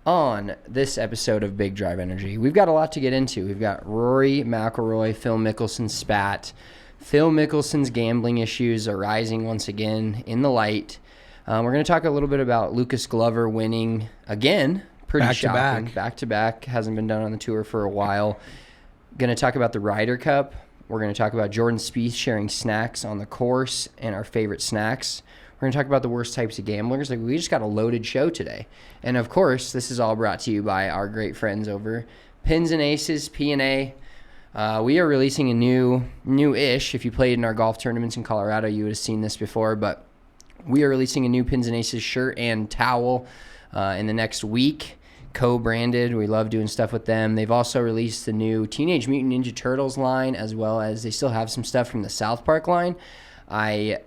On this episode of Big Drive Energy, we've got a lot to get into. We've got Rory Mcilroy, Phil Mickelson spat. Phil Mickelson's gambling issues are rising once again in the light. We're going to talk a little bit about Lucas Glover winning again. Pretty shocking. Back to back. Hasn't been done on the tour for a while. Going to talk about the Ryder Cup. We're going to talk about Jordan Spieth sharing snacks on the course and our favorite snacks. We're going to talk about the worst types of gamblers. Like, we just got a loaded show today. And, of course, this is all brought to you by our great friends over Pins and Aces, P&A. We are releasing a new-ish. If you played in our golf tournaments in Colorado, you would have seen this before. But we are releasing a new Pins and Aces shirt and towel in the next week, co-branded. We love doing stuff with them. They've also released the new Teenage Mutant Ninja Turtles line, as well as they still have some stuff from the South Park line. I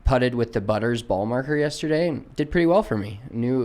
putted with the Butters ball marker yesterday and did pretty well for me.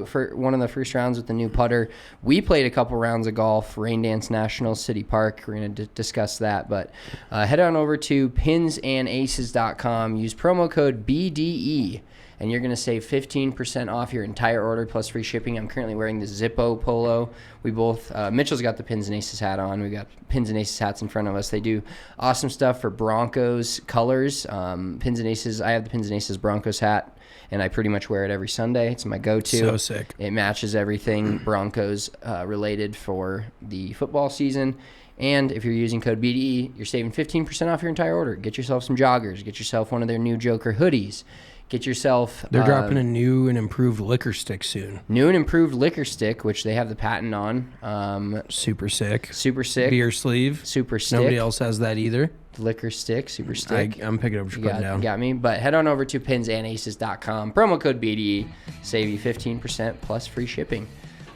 For one of the first rounds with the new putter. We played a couple rounds of golf, Rain Dance National, City Park. We're going to discuss that. But head on over to pinsandaces.com. Use promo code BDE, and you're going to save 15% off your entire order plus free shipping. I'm currently wearing the Zippo polo. We both, Mitchell's got the Pins and Aces hat on. We got Pins and Aces hats in front of us. They do awesome stuff for Broncos colors. Pins and Aces, I have the Pins and Aces Broncos hat, and I pretty much wear it every Sunday. It's my go-to. So sick. It matches everything Broncos related for the football season. And if you're using code BDE, you're saving 15% off your entire order. Get yourself some joggers. Get yourself one of their new Joker hoodies. Get yourself... They're dropping a new and improved liquor stick soon. New and improved liquor stick, which they have the patent on. Super sick. Super sick. Beer sleeve. Super stick. Nobody else has that either. Liquor stick. Super stick. I'm picking up what you're putting down. Got me. But head on over to pinsandaces.com. Promo code BDE. Save you 15% plus free shipping.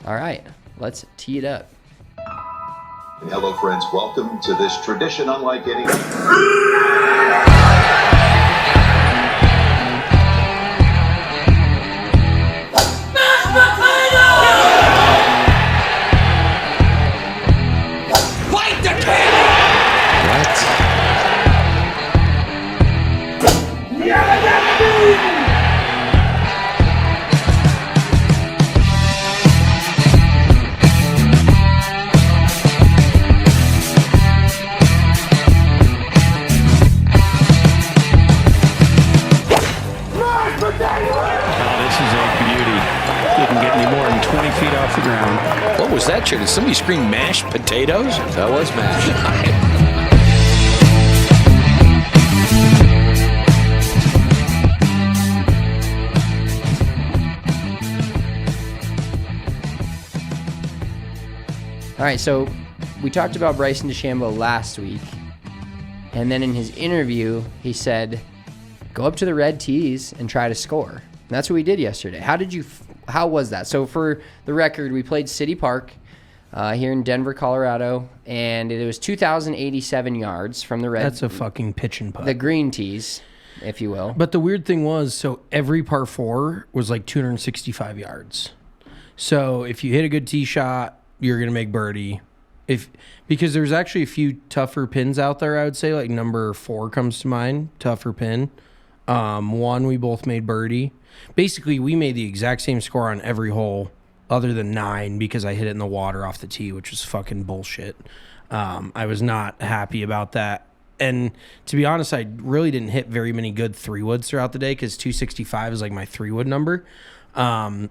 All right. Let's tee it up. Hello, friends. Welcome to this tradition unlike any... What was that, Did somebody scream mashed potatoes? That was mashed. All right, so we talked about Bryson DeChambeau last week, and then in his interview, he said, go up to the red tees and try to score. And that's what we did yesterday. How was that? So for the record, we played City Park here in Denver, Colorado, and it was 2,087 yards from the red. That's a fucking pitch and putt. The green tees, if you will. But the weird thing was, so every par 4 was like 265 yards. So if you hit a good tee shot, you're going to make birdie. Because there's actually a few tougher pins out there, I would say. Like number 4 comes to mind, tougher pin. 1, we both made birdie. Basically, we made the exact same score on every hole other than 9 because I hit it in the water off the tee, which was fucking bullshit. I was not happy about that. And to be honest, I really didn't hit very many good 3-woods throughout the day because 265 is like my 3-wood number. And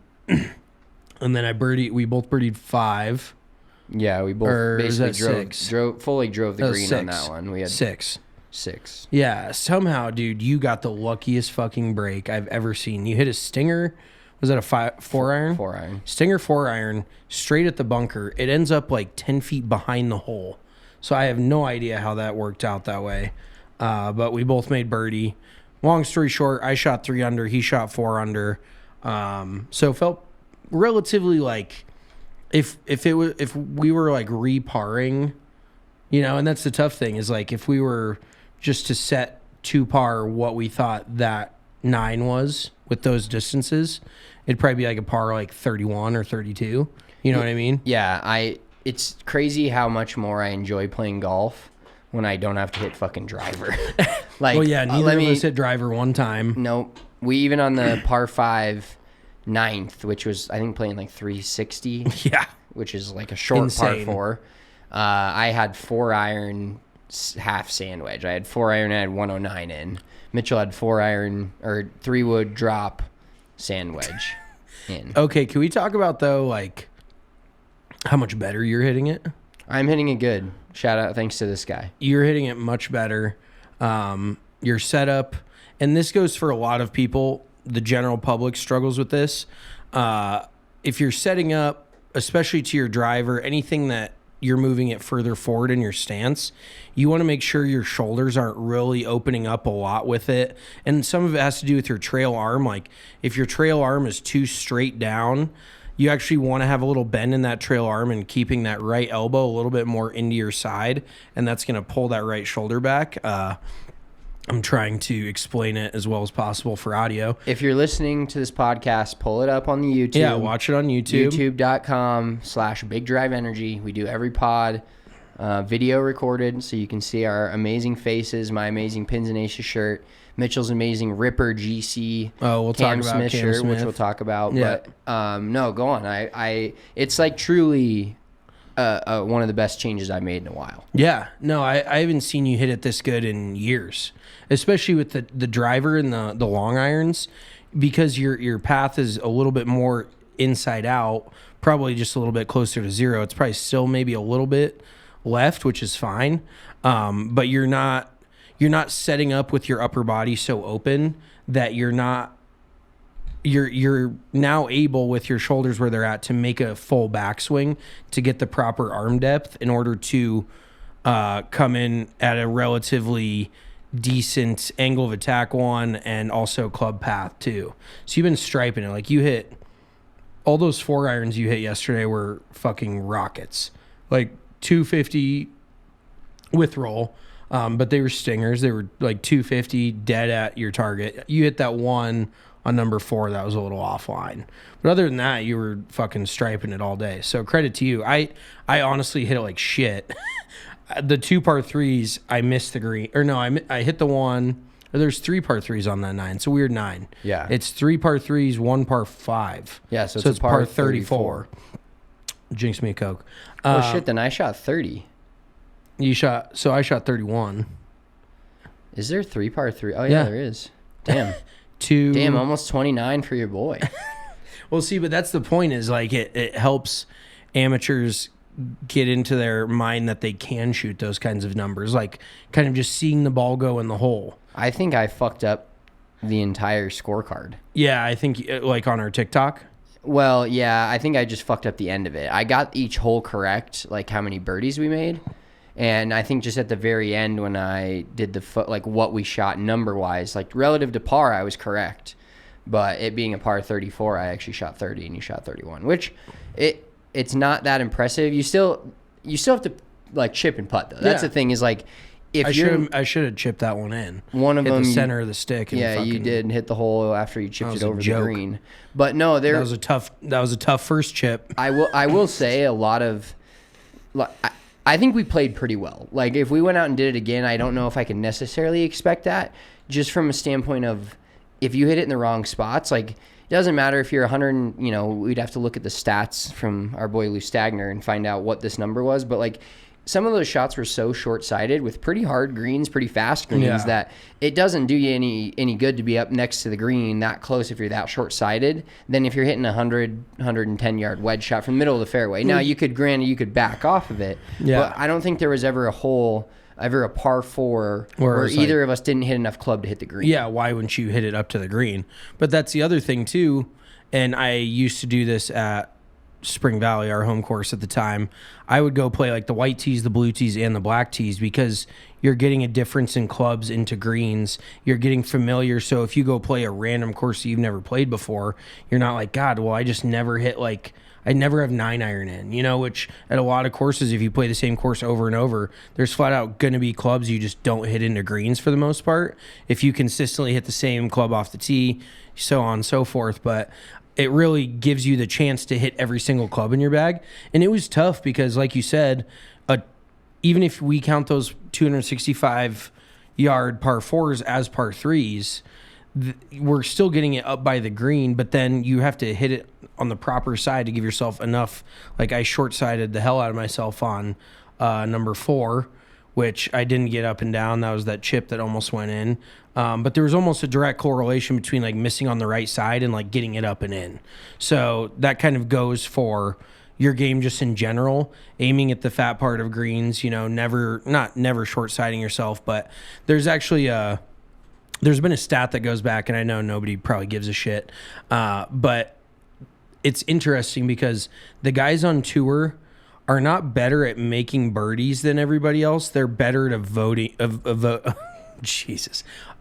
then we both birdied 5. Yeah, we both basically drove the green 6. on that one. We had 6. 6. Yeah, somehow, dude, you got the luckiest fucking break I've ever seen. You hit a stinger. Was that a 4-iron? 4-iron. Stinger 4-iron straight at the bunker. It ends up like 10 feet behind the hole. So I have no idea how that worked out that way. But we both made birdie. Long story short, I shot 3 under. He shot 4 under. So it felt relatively like if we were like reparring, and that's the tough thing is like if we were just to set to par what we thought that 9 was with those distances, it'd probably be like a par like 31 or 32. You know what I mean? Yeah, it's crazy how much more I enjoy playing golf when I don't have to hit fucking driver. Well, yeah, neither of us hit driver one time. Nope. We even on the par 5 9th, which was I think playing like 360. Yeah. which is like a short Insane. par 4. I had 4-iron half sand wedge. I had 4-iron and I had 109 in. Mitchell had 4-iron or 3-wood drop sand wedge in. Okay, can we talk about, though, like, how much better you're hitting it? I'm hitting it good. Shout out, thanks to this guy. You're hitting it much better. Your setup, and this goes for a lot of people, the general public struggles with this. If you're setting up, especially to your driver, anything that you're moving it further forward in your stance, you want to make sure your shoulders aren't really opening up a lot with it. And some of it has to do with your trail arm. Like if your trail arm is too straight down, you actually want to have a little bend in that trail arm and keeping that right elbow a little bit more into your side, and that's going to pull that right shoulder back. I'm trying to explain it as well as possible for audio. If you're listening to this podcast, pull it up on the YouTube. Yeah, watch it on YouTube. youtube.com/BigDriveEnergy. We do every pod video recorded, so you can see our amazing faces, my amazing Pins and Aces shirt, Mitchell's amazing Ripper GC we'll Cam talk about Smith Cam shirt, Smith. which we'll talk about. Yeah. But no, go on. It's like truly one of the best changes I've made in a while. Yeah, no, I haven't seen you hit it this good in years, especially with the driver and the long irons, because your path is a little bit more inside out, probably just a little bit closer to zero. It's probably still maybe a little bit left, which is fine, but you're not setting up with your upper body so open that you're now able, with your shoulders where they're at, to make a full backswing to get the proper arm depth in order to come in at a relatively decent angle of attack one, and also club path too. So you've been striping it. Like you hit all those 4-irons you hit yesterday were fucking rockets. Like 250 with roll. But they were stingers. They were like 250 dead at your target. You hit that one on number 4 that was a little offline. But other than that, you were fucking striping it all day. So credit to you. I honestly hit it like shit. The 2 par 3s, I missed the green. Or no, I hit the one. Or there's 3 par 3s on that 9. It's a weird 9. Yeah. It's 3 par 3s, 1 par 5. Yeah, so it's par 34. Jinx me a Coke. Oh shit, then I shot 30. I shot 31. Is there 3 par 3? Oh yeah, there is. Damn. Damn, almost 29 for your boy. Well, see, but that's the point, is like it helps amateurs get into their mind that they can shoot those kinds of numbers, like kind of just seeing the ball go in the hole. I think I fucked up the entire scorecard. Yeah, I think like on our TikTok. Well, yeah, I think I just fucked up the end of it. I got each hole correct, like how many birdies we made. And I think just at the very end when I did like what we shot number-wise, like relative to par, I was correct. But it being a par 34, I actually shot 30 and you shot 31, which it's not that impressive. You still have to like chip and putt though. That's the thing, is like if I should have chipped that one in. One of hit them the center of the stick. And yeah, you did hit the hole after you chipped it over the green. But no, that was a tough first chip. I will say a lot of. I think we played pretty well. Like, if we went out and did it again, I don't know if I can necessarily expect that, just from a standpoint of if you hit it in the wrong spots. Like, it doesn't matter if you're 100, we'd have to look at the stats from our boy Lou Stagner and find out what this number was. But, like, some of those shots were so short-sighted with pretty hard greens, pretty fast greens, that it doesn't do you any good to be up next to the green that close if you're that short-sighted than if you're hitting a 110-yard wedge shot from the middle of the fairway. Now, you could back off of it, but I don't think there was ever a par 4 where either of us didn't hit enough club to hit the green. Yeah, why wouldn't you hit it up to the green? But that's the other thing, too, and I used to do this at Spring Valley, our home course at the time. I would go play like the white tees, the blue tees, and the black tees, because you're getting a difference in clubs into greens. You're getting familiar. So if you go play a random course that you've never played before, you're not like, God, well, I just never hit like, I never have 9-iron in, which at a lot of courses, if you play the same course over and over, there's flat out going to be clubs you just don't hit into greens for the most part. If you consistently hit the same club off the tee, so on and so forth. But it really gives you the chance to hit every single club in your bag. And it was tough because, like you said, even if we count those 265-yard par 4s as par 3s, we're still getting it up by the green, but then you have to hit it on the proper side to give yourself enough. Like I short-sided the hell out of myself on number 4, which I didn't get up and down. That was that chip that almost went in. But there was almost a direct correlation between like missing on the right side and like getting it up and in. So that kind of goes for your game just in general, aiming at the fat part of greens, never short-siding yourself. But there's actually there's been a stat that goes back, and I know nobody probably gives a shit, but it's interesting because the guys on tour are not better at making birdies than everybody else. They're better at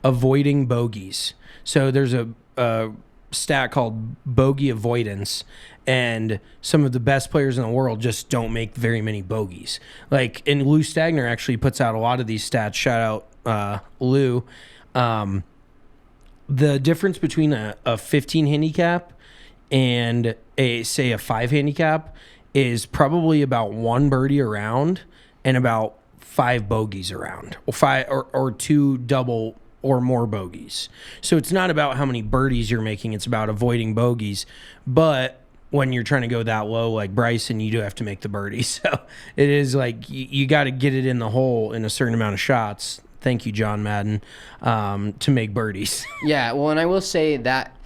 avoiding bogeys. So there's a stat called bogey avoidance, and some of the best players in the world just don't make very many bogeys. And Lou Stagner actually puts out a lot of these stats. Shout out Lou. The difference between a 15 handicap and a 5 handicap is probably about 1 birdie around and about 5 bogeys around, or 5 or 2 double or more bogeys. So it's not about how many birdies you're making, it's about avoiding bogeys. But when you're trying to go that low, like Bryson, you do have to make the birdie. So it is like you got to get it in the hole in a certain amount of shots. Thank you, John Madden, to make birdies. Yeah, well, and I will say that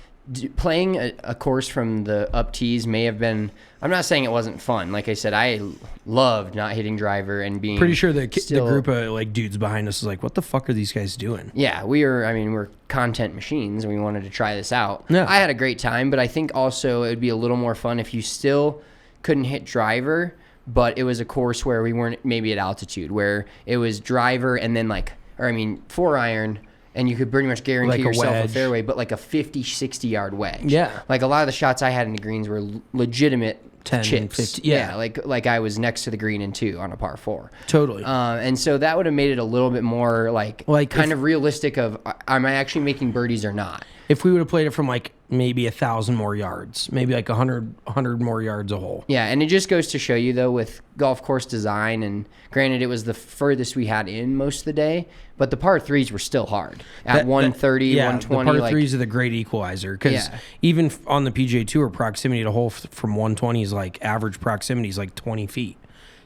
playing a course from the up tees may have been, I'm not saying it wasn't fun. Like I said, I loved not hitting driver and being pretty sure the group of like dudes behind us is like, what the fuck are these guys doing? Yeah, we're content machines and we wanted to try this out. Yeah. I had a great time, but I think also it would be a little more fun if you still couldn't hit driver, but it was a course where we weren't maybe at altitude, where it was driver and then 4-iron, and you could pretty much guarantee yourself a fairway, but like a 50, 60-yard wedge. Yeah. Like a lot of the shots I had in the greens were legitimate 10, chips. 50, yeah. Like I was next to the green in 2 on a par 4. Totally. And so that would have made it a little bit more kind of realistic of, am I actually making birdies or not? If we would have played it from maybe 1,000 more yards, maybe 100 more yards a hole. Yeah, and it just goes to show you, though, with golf course design, and granted, it was the furthest we had in most of the day, but the par 3s were still hard. At 130, 120. The par 3s are the great equalizer, because even on the PGA Tour, proximity to hole from 120 is average proximity is 20 feet.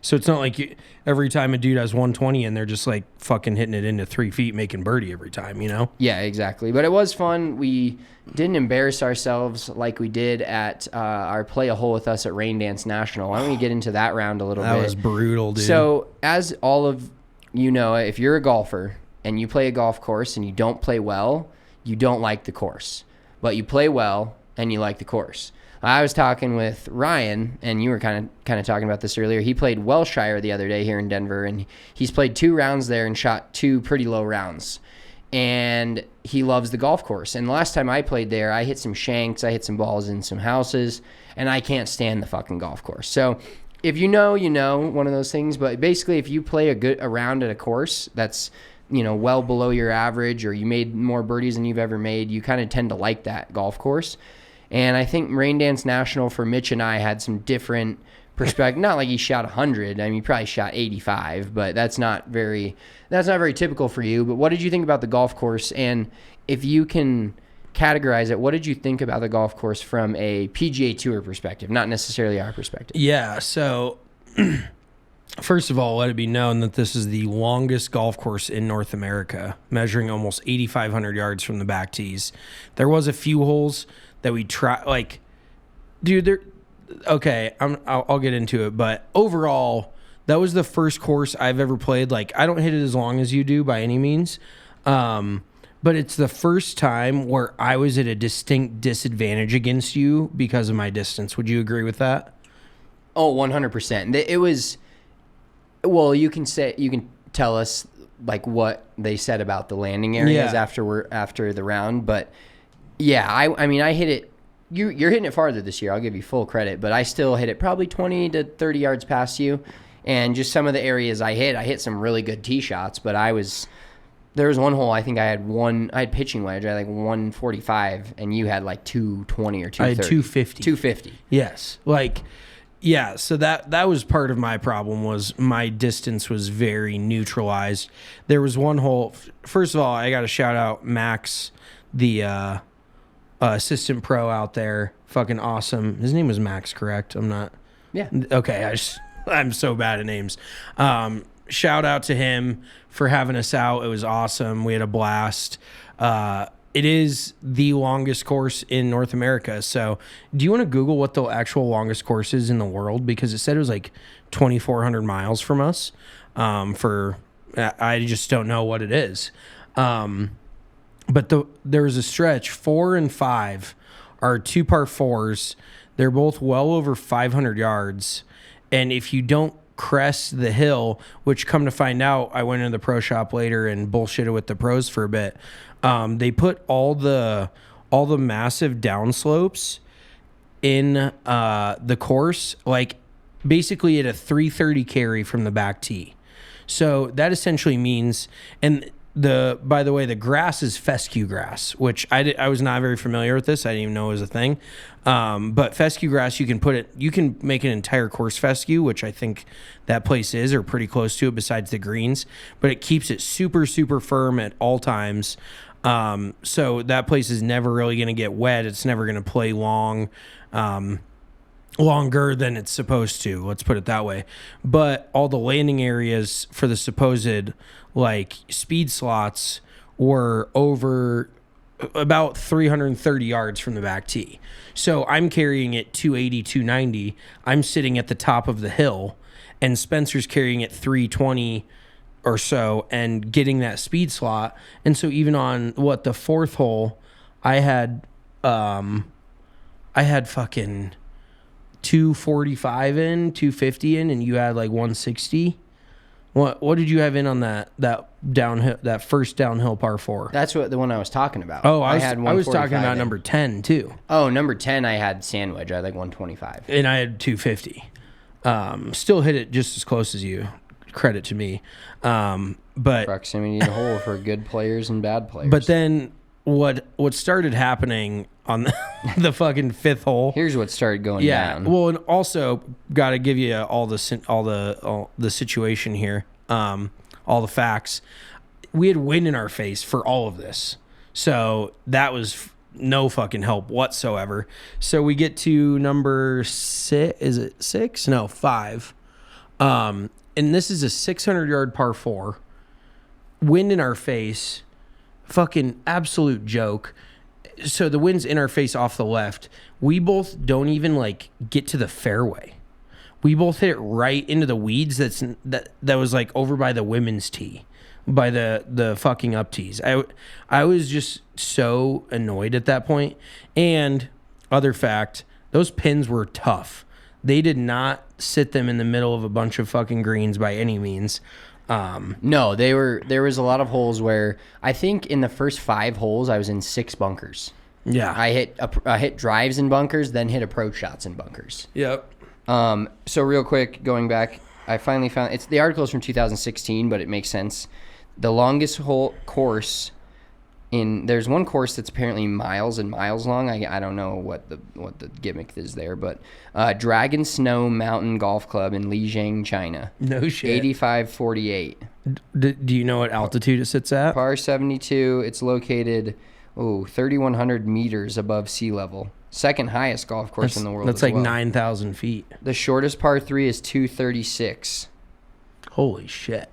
So it's not like every time a dude has 120 and they're just fucking hitting it into 3 feet, making birdie every time, Yeah, exactly. But it was fun. We didn't embarrass ourselves like we did at our Play a Hole with Us at Rain Dance National. Why don't we get into that round a little bit? That was brutal, dude. So as all of you know, if you're a golfer and you play a golf course and you don't play well, you don't like the course. But you play well and you like the course. I was talking with Ryan, and you were kind of talking about this earlier. He played Welshire the other day here in Denver, and he's played 2 rounds there and shot 2 pretty low rounds. And he loves the golf course. And the last time I played there, I hit some shanks, I hit some balls in some houses, and I can't stand the fucking golf course. So if you know, one of those things. But basically, if you play a round at a course that's well below your average, or you made more birdies than you've ever made, you kind of tend to like that golf course. And I think Rain Dance National for Mitch and I had some different perspective. Not like he shot 100. I mean, he probably shot 85, but that's not very typical for you. But what did you think about the golf course? And if you can categorize it, what did you think about the golf course from a PGA Tour perspective, not necessarily our perspective? Yeah, so first of all, let it be known that this is the longest golf course in North America, measuring almost 8,500 yards from the back tees. There was a few holes that we try, dude, okay, I'll get into it, but overall, that was the first course I've ever played. I don't hit it as long as you do by any means, but it's the first time where I was at a distinct disadvantage against you because of my distance. Would you agree with that? Oh, 100%. It was, well, you can tell us what they said about the landing areas after the round, but yeah, I mean, I hit it. You're hitting it farther this year. I'll give you full credit, but I still hit it probably 20 to 30 yards past you. And just some of the areas I hit some really good tee shots. But there was one hole I think I had pitching wedge. I had 145, and you had 220 or 230. I had 250. 250. Yes, yeah. So that was part of my problem, was my distance was very neutralized. There was one hole. First of all, I got to shout out Max, the assistant pro out there. Fucking awesome. His name was Max, correct? I'm not. Yeah. Okay. I'm so bad at names. Shout out to him for having us out. It was awesome. We had a blast. It is the longest course in North America. So do you want to Google what the actual longest course is in the world? Because it said it was like 2,400 miles from us. I just don't know what it is. But there was a stretch, 4 and 5 are 2 par 4s. They're both well over 500 yards. And if you don't crest the hill, which come to find out, I went into the pro shop later and bullshitted with the pros for a bit. They put all the massive downslopes in the course, like basically at a 330 carry from the back tee. So that essentially means, and by the way, the grass is fescue grass, which I was not very familiar with this. I didn't even know it was a thing. But fescue grass, you can make an entire course fescue, which I think that place is, or pretty close to it besides the greens, but it keeps it super, super firm at all times. So that place is never really going to get wet. It's never going to play longer than it's supposed to. Let's put it that way. But all the landing areas for the supposed like speed slots were over about 330 yards from the back tee. So I'm carrying it 280, 290. I'm sitting at the top of the hill, and Spencer's carrying it 320 or so and getting that speed slot. And so even on the fourth hole, I had fucking 245 in, 250 in, and you had like 160. What did you have in on that downhill, that first downhill par 4? That's the one I was talking about. Oh, I was 145 talking about in. number 10 too. Oh, number 10 I had sandwich. I had like 125. And I had 250. Still hit it just as close as you. Credit to me. But Proximity to the hole for good players and bad players. But then what started happening on the fucking 5th hole? Here's what started going down. Well, and also got to give you all the situation here, all the facts. We had wind in our face for all of this, so that was no fucking help whatsoever. So we get to number 6. Is it 6? No, 5. And this is a 600-yard par 4. Wind in our face. Fucking absolute joke. So the wind's in our face off the left. We both don't even like get to the fairway. We both hit it right into the weeds that was like over by the women's tee, by the fucking up tees. I was just so annoyed at that point. And other fact, those pins were tough. They did not sit them in the middle of a bunch of fucking greens by any means. No, there was a lot of holes where I think in the first 5 holes I was in 6 bunkers. Yeah. I hit drives in bunkers, then hit approach shots in bunkers. Yep. So real quick, going back, I finally found the article is from 2016, but it makes sense. The longest hole course there's one course that's apparently miles and miles long. I don't know what the gimmick is there, but Dragon Snow Mountain Golf Club in Lijiang, China. No shit. 8548. Do you know what altitude it sits at? Par 72. It's located 3,100 meters above sea level. Second highest golf course in the world. That's like 9,000 feet. The shortest par 3 is 236. Holy shit.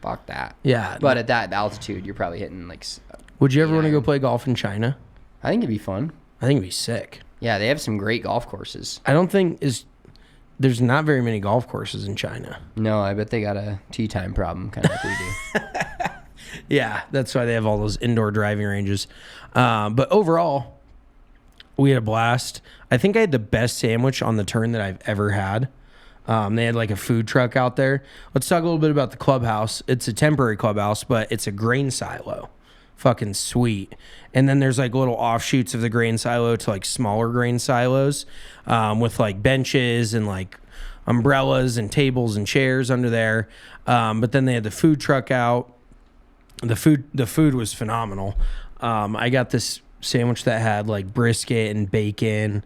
Fuck that. Yeah. But at that altitude, you're probably hitting like. Would you ever want to go play golf in China? I think it'd be fun. I think it'd be sick. Yeah, they have some great golf courses. I don't think there's not very many golf courses in China. No, I bet they got a tee time problem, kind of like we do. Yeah, that's why they have all those indoor driving ranges. But overall, we had a blast. I think I had the best sandwich on the turn that I've ever had. They had like a food truck out there. Let's talk a little bit about the clubhouse. It's a temporary clubhouse, but it's a grain silo. Fucking sweet. And then there's like little offshoots of the grain silo to like smaller grain silos, with like benches and like umbrellas and tables and chairs under there. But then they had the food truck out. The food was phenomenal. I got this sandwich that had like brisket and bacon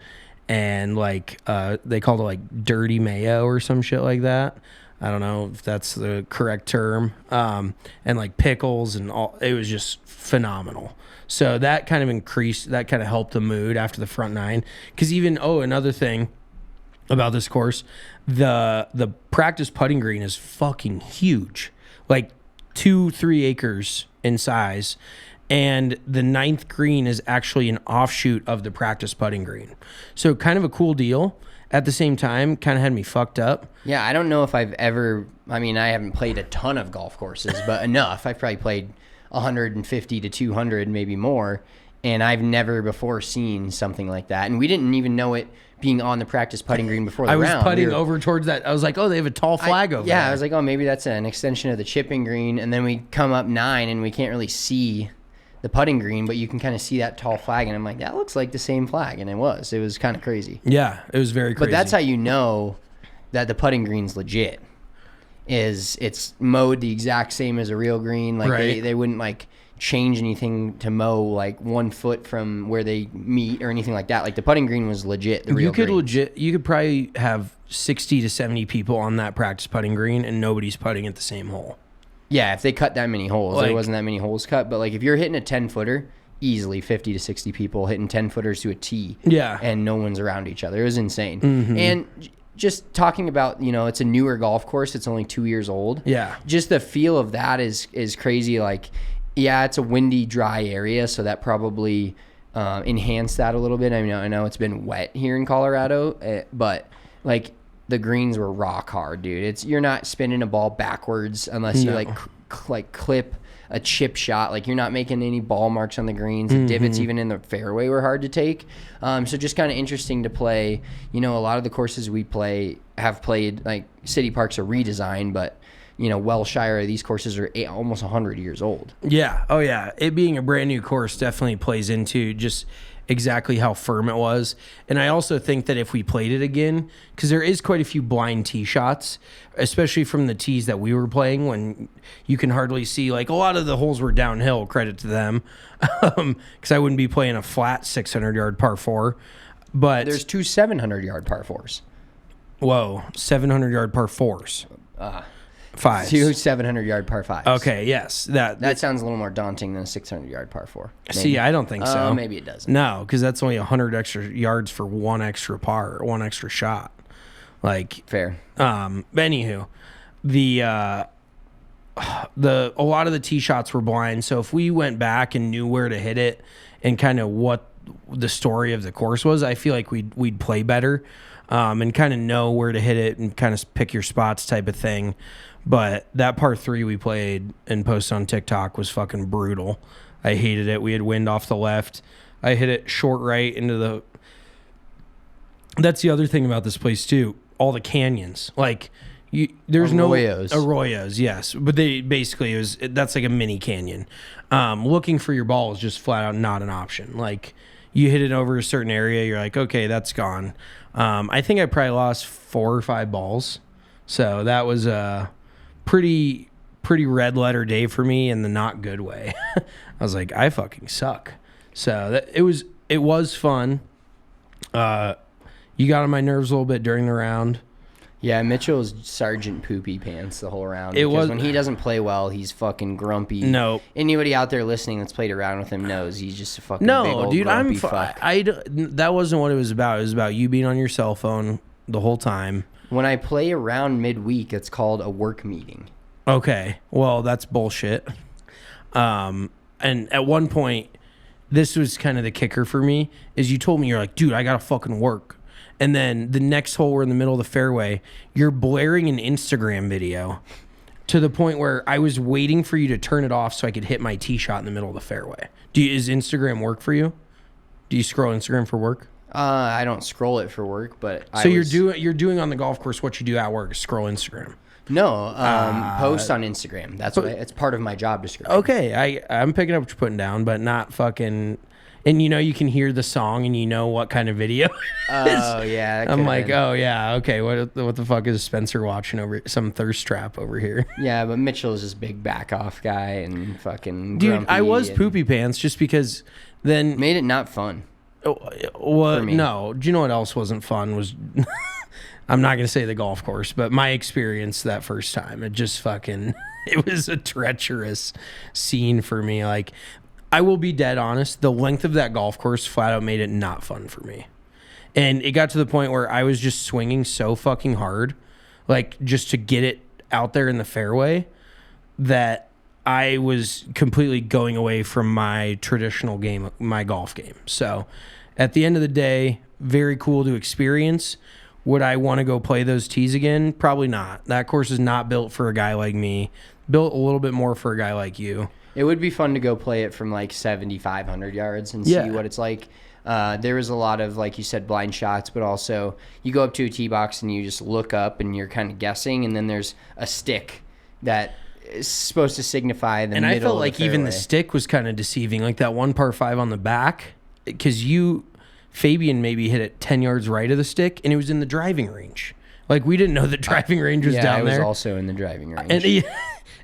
and like they called it like dirty mayo or some shit like that. I don't know if that's the correct term, and like pickles and all. It was just phenomenal. So that kind of helped the mood after the front nine. Because even, another thing about this course, the practice putting green is fucking huge, like 2-3 acres in size. And the 9th green is actually an offshoot of the practice putting green. So kind of a cool deal. At the same time, kind of had me fucked up. Yeah, I don't know if I've ever, I haven't played a ton of golf courses, but enough. I've probably played 150 to 200, maybe more. And I've never before seen something like that. And we didn't even know it being on the practice putting green before the round. I was putting over towards that. I was like, they have a tall flag over there. Yeah, I was like, maybe that's an extension of the chipping green. And then we come up 9 and we can't really see the putting green, but you can kind of see that tall flag, and I'm like, that looks like the same flag, and it was kind of crazy. Yeah, it was very crazy. But that's how you know that the putting green's legit. It's mowed the exact same as a real green. Like right. they wouldn't like change anything to mow like 1 foot from where they meet or anything like that. Like the putting green was legit. You could probably have 60 to 70 people on that practice putting green, and nobody's putting at the same hole. Yeah, if they cut that many holes. There wasn't that many holes cut. But, like, if you're hitting a 10-footer, easily 50 to 60 people hitting 10-footers to a tee. Yeah. And no one's around each other. It was insane. Mm-hmm. And just talking about, it's a newer golf course. It's only 2 years old. Yeah. Just the feel of that is crazy. Like, yeah, it's a windy, dry area, so that probably enhanced that a little bit. I know it's been wet here in Colorado, but, like, the greens were rock hard, dude. You're not spinning a ball backwards unless you like clip a chip shot. Like you're not making any ball marks on the greens. The divots even in the fairway were hard to take. So just kind of interesting to play. A lot of the courses we have played, like City Park's a redesign, but Welshire, these courses are almost 100 years old. Yeah. Oh yeah. It being a brand new course definitely plays into just exactly how firm it was. And I also think that if we played it again, because there is quite a few blind tee shots, especially from the tees that we were playing when you can hardly see, like a lot of the holes were downhill, credit to them, because I wouldn't be playing a flat 600-yard par 4. But there's 2 700-yard par 4s. Whoa, 700-yard par 4s. 5s. 2 700-yard par 5s. Okay, yes. That sounds a little more daunting than a 600-yard par 4. Maybe. See, I don't think so. Maybe it doesn't. No, because that's only 100 extra yards for one extra par, one extra shot. Like fair. Anywho, a lot of the tee shots were blind. So if we went back and knew where to hit it and kind of what the story of the course was, I feel like we'd play better and kind of know where to hit it and kind of pick your spots type of thing. But that par 3 we played and posted on TikTok was fucking brutal. I hated it. We had wind off the left. I hit it short right into the... That's the other thing about this place, too. All the canyons. Like, there's arroyos. No... Arroyos, yes. But they basically... That's like a mini canyon. Looking for your ball is just flat out not an option. Like, you hit it over a certain area, you're like, okay, that's gone. I think I probably lost 4 or 5 balls. So that was a pretty red letter day for me in the not good way. I was like, I fucking suck. So it was fun. You got on my nerves a little bit during the round. Yeah, Mitchell's Sergeant Poopy Pants the whole round. When he doesn't play well, he's fucking grumpy. No. Anybody out there listening that's played around with him knows he's just a fucking big old grumpy fuck. That wasn't what it was about. It was about you being on your cell phone the whole time. When I play around midweek, it's called a work meeting. Okay. Well, that's bullshit. And at one point, this was kind of the kicker for me, is you told me, you're like, dude, I gotta fucking work. And then the next hole, we're in the middle of the fairway, you're blaring an Instagram video to the point where I was waiting for you to turn it off so I could hit my tee shot in the middle of the fairway. Is Instagram work for you? Do you scroll Instagram for work? I don't scroll it for work, but you're doing on the golf course what you do at work, scroll Instagram. No, post on Instagram. That's it's part of my job description. Okay, I'm picking up what you're putting down, but not fucking. And you can hear the song and you know what kind of video. Oh yeah, I'm like, oh yeah, okay. What the fuck is Spencer watching over some thirst trap over here? Yeah, but Mitchell is this big back off guy and fucking. Dude, I was poopy pants just because then made it not fun. What? No. Do you know what else wasn't fun? Was I'm not going to say the golf course, but my experience that first time, it just fucking, it was a treacherous scene for me. Like, I will be dead honest, the length of that golf course flat out made it not fun for me. And it got to the point where I was just swinging so fucking hard, like just to get it out there in the fairway, that I was completely going away from my traditional game, my golf game. So at the end of the day, very cool to experience. Would I want to go play those tees again? Probably not. That course is not built for a guy like me. Built a little bit more for a guy like you. It would be fun to go play it from like 7,500 yards and see what it's like. There was a lot of, like you said, blind shots, but also you go up to a tee box and you just look up and you're kind of guessing, and then there's a stick that is supposed to signify the middle of the fairway. And I felt like even the stick was kind of deceiving, like that one par 5 on the back, because Fabian maybe hit it 10 yards right of the stick, and it was in the driving range. Like, we didn't know the driving range was down there. Yeah, I was also in the driving range.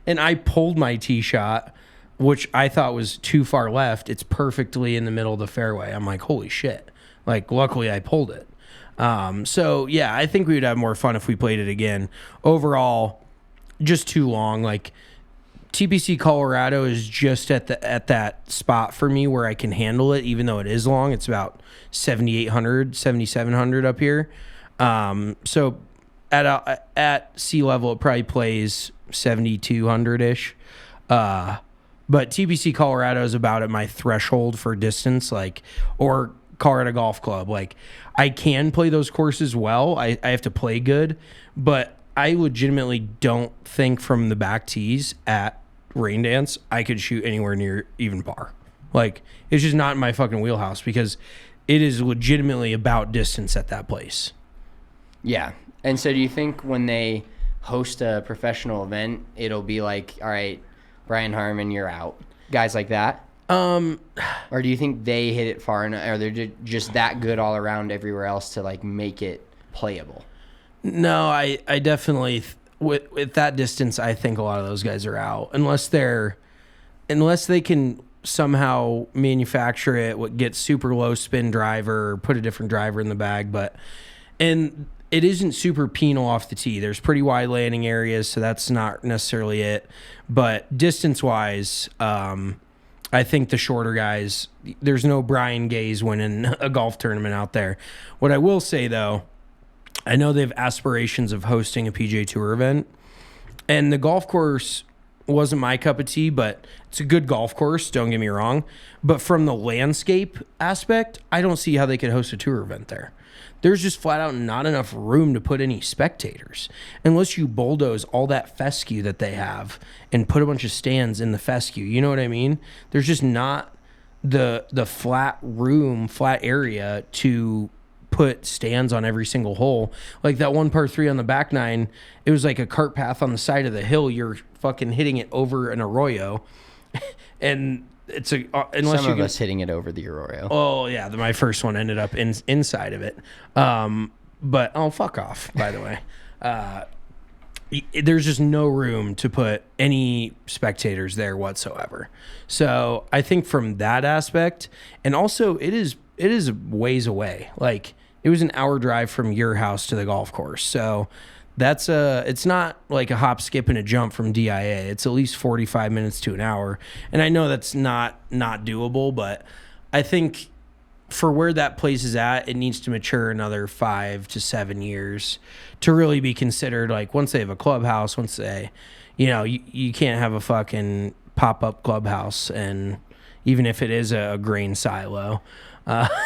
And I pulled my tee shot, which I thought was too far left. It's perfectly in the middle of the fairway. I'm like, holy shit. Like, luckily I pulled it. So, yeah, I think we would have more fun if we played it again. Overall, just too long. Like, TPC Colorado is just at that spot for me where I can handle it, even though it is long. It's about 7,800, 7,700 up here. So at sea level, it probably plays 7,200-ish. But TPC Colorado is about at my threshold for distance, like, or Colorado Golf Club. Like, I can play those courses well. I have to play good, but I legitimately don't think from the back tees at Rain Dance I could shoot anywhere near even par. Like, it's just not in my fucking wheelhouse, because it is legitimately about distance at that place. Yeah. And so do you think when they host a professional event, it'll be like, all right, Brian Harmon, you're out, guys like that? Or do you think they hit it far enough, or they're just that good all around everywhere else to like make it playable? No, I definitely with that distance, I think a lot of those guys are out unless they can somehow manufacture it, get super low spin driver, or put a different driver in the bag. And it isn't super penal off the tee. There's pretty wide landing areas, so that's not necessarily it. But distance wise, I think the shorter guys, there's no Brian Gaze winning a golf tournament out there. What I will say though, I know they have aspirations of hosting a PGA Tour event, and the golf course wasn't my cup of tea, but it's a good golf course, don't get me wrong. But from the landscape aspect, I don't see how they could host a tour event there. There's just flat out not enough room to put any spectators unless you bulldoze all that fescue that they have and put a bunch of stands in the fescue. You know what I mean? There's just not the flat area to put stands on every single hole. Like that one par 3 on the back nine, it was like a cart path on the side of the hill. You're fucking hitting it over an arroyo, and it's some of us hitting it over the arroyo. Oh yeah, my first one ended up inside of it. But fuck off. By the way, there's just no room to put any spectators there whatsoever. So I think from that aspect, and also it is ways away. Like, it was an hour drive from your house to the golf course. So that's it's not like a hop, skip, and a jump from DIA. It's at least 45 minutes to an hour. And I know that's not doable, but I think for where that place is at, it needs to mature another 5 to 7 years to really be considered. Like, once they have a clubhouse, once they, you can't have a fucking pop-up clubhouse, and even if it is a grain silo.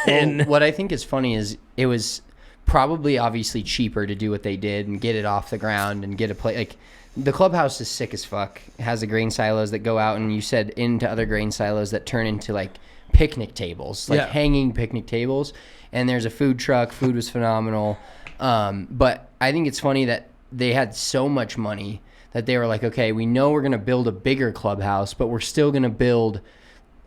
And what I think is funny is it was probably obviously cheaper to do what they did and get it off the ground and get a play. Like, the clubhouse is sick as fuck. It has the grain silos that go out, and you said into other grain silos that turn into like picnic tables, like hanging picnic tables. And there's a food truck. Food was phenomenal. But I think it's funny that they had so much money that they were like, okay, we know we're going to build a bigger clubhouse, but we're still going to build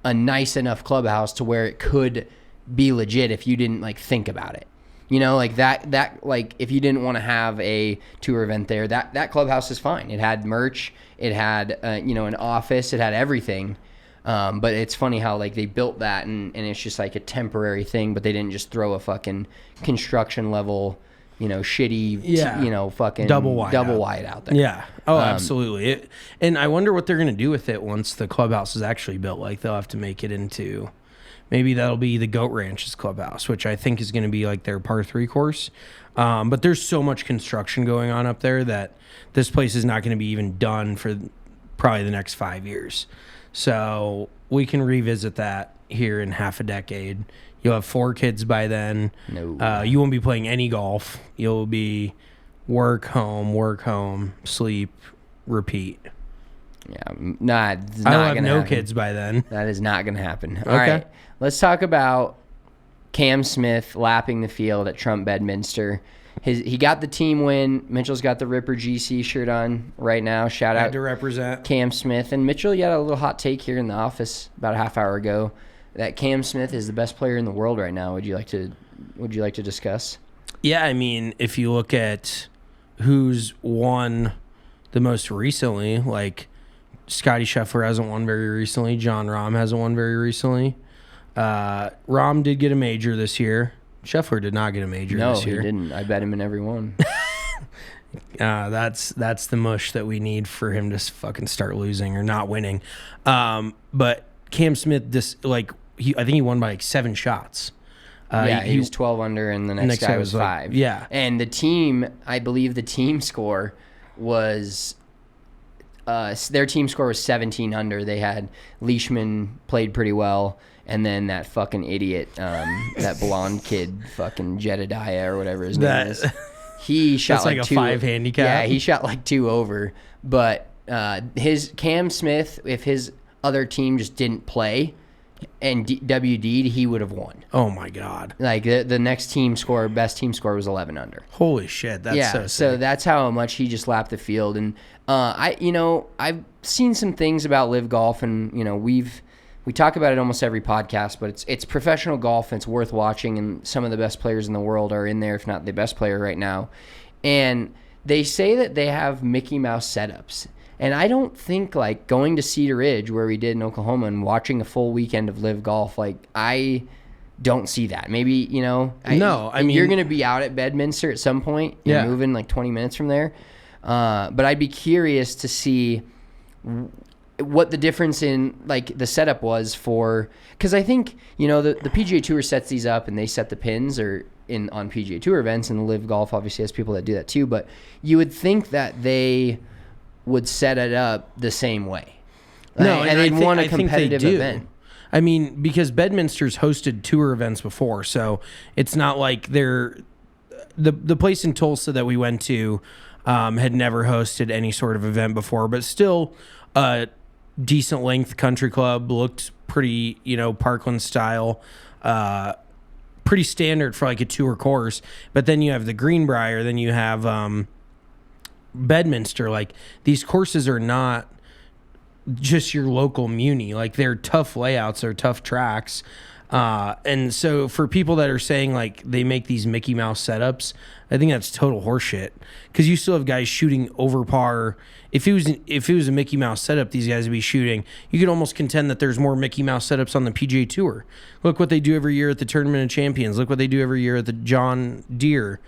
a nice enough clubhouse to where it could be legit if you didn't like think about it. Like that like if you didn't want to have a tour event there, that clubhouse is fine. It had merch, it had an office, it had everything. But it's funny how like they built that and it's just like a temporary thing, but they didn't just throw a fucking construction level shitty, Yeah. fucking double wide out there. Yeah. Oh, absolutely. And I wonder what they're going to do with it once the clubhouse is actually built. Like, they'll have to make it into, maybe that'll be the Goat Ranch's clubhouse, which I think is going to be like their par 3 course. But there's so much construction going on up there that this place is not going to be even done for probably the next 5 years. So we can revisit that here in half a decade. You'll have 4 kids by then. No. You won't be playing any golf. You'll be work, home, sleep, repeat. Yeah, I'll not have gonna no happen. kids by then. That is not going to happen. All Okay. right, let's talk about Cam Smith lapping the field at Trump Bedminster. He got the team win. Mitchell's got the Ripper GC shirt on right now. Shout out Had to represent. Cam Smith. And Mitchell, you had a little hot take here in the office about a half hour ago that Cam Smith is the best player in the world right now. Would you like to discuss? Yeah, I mean, if you look at who's won the most recently, like Scotty Scheffler hasn't won very recently. John Rahm hasn't won very recently. Rahm did get a major this year. Scheffler did not get a major this year. No, he didn't. I bet him in every one. That's the mush that we need for him to fucking start losing or not winning. But Cam Smith, I think he won by like 7 shots. He was 12 under, and the next guy was 5. Yeah. And the team, I believe the team score was, their team score was 17 under. They had Leishman played pretty well, and then that fucking idiot, that blonde kid, fucking Jedediah or whatever his name is. He shot like a 2, 5 handicap. Yeah, he shot like 2 over. But his Cam Smith, if his other team just didn't play and WD'd, he would have won. Oh my God. Like the next team score, best team score was 11 under. Holy shit. That's so sick. So that's how much he just lapped the field. And I've seen some things about live golf, and we talk about it almost every podcast, but it's professional golf, and it's worth watching, and some of the best players in the world are in there, if not the best player right now. And they say that they have Mickey Mouse setups. And I don't think, like, going to Cedar Ridge, where we did in Oklahoma, and watching a full weekend of live golf, like, I don't see that. Maybe, No, I mean, you're going to be out at Bedminster at some point. You're moving like 20 minutes from there. But I'd be curious to see what the difference in, like, the setup was for, because I think, the PGA Tour sets these up, and they set the pins on PGA Tour events, and the live golf obviously has people that do that too. But you would think that they would set it up the same way. No, and they'd want a competitive event. I mean, because Bedminster's hosted tour events before, so it's not like they're the place in Tulsa that we went to had never hosted any sort of event before, but still a decent length country club, looked pretty, Parkland style, pretty standard for like a tour course. But then you have the Greenbrier, then you have Bedminster. Like, these courses are not just your local muni. Like, they're tough layouts, they're tough tracks. And so for people that are saying like they make these Mickey Mouse setups, I think that's total horseshit, because you still have guys shooting over par. If it was a Mickey Mouse setup, these guys would be shooting. You could almost contend that there's more Mickey Mouse setups on the PGA Tour. Look what they do every year at the Tournament of Champions. Look what they do every year at the John Deere.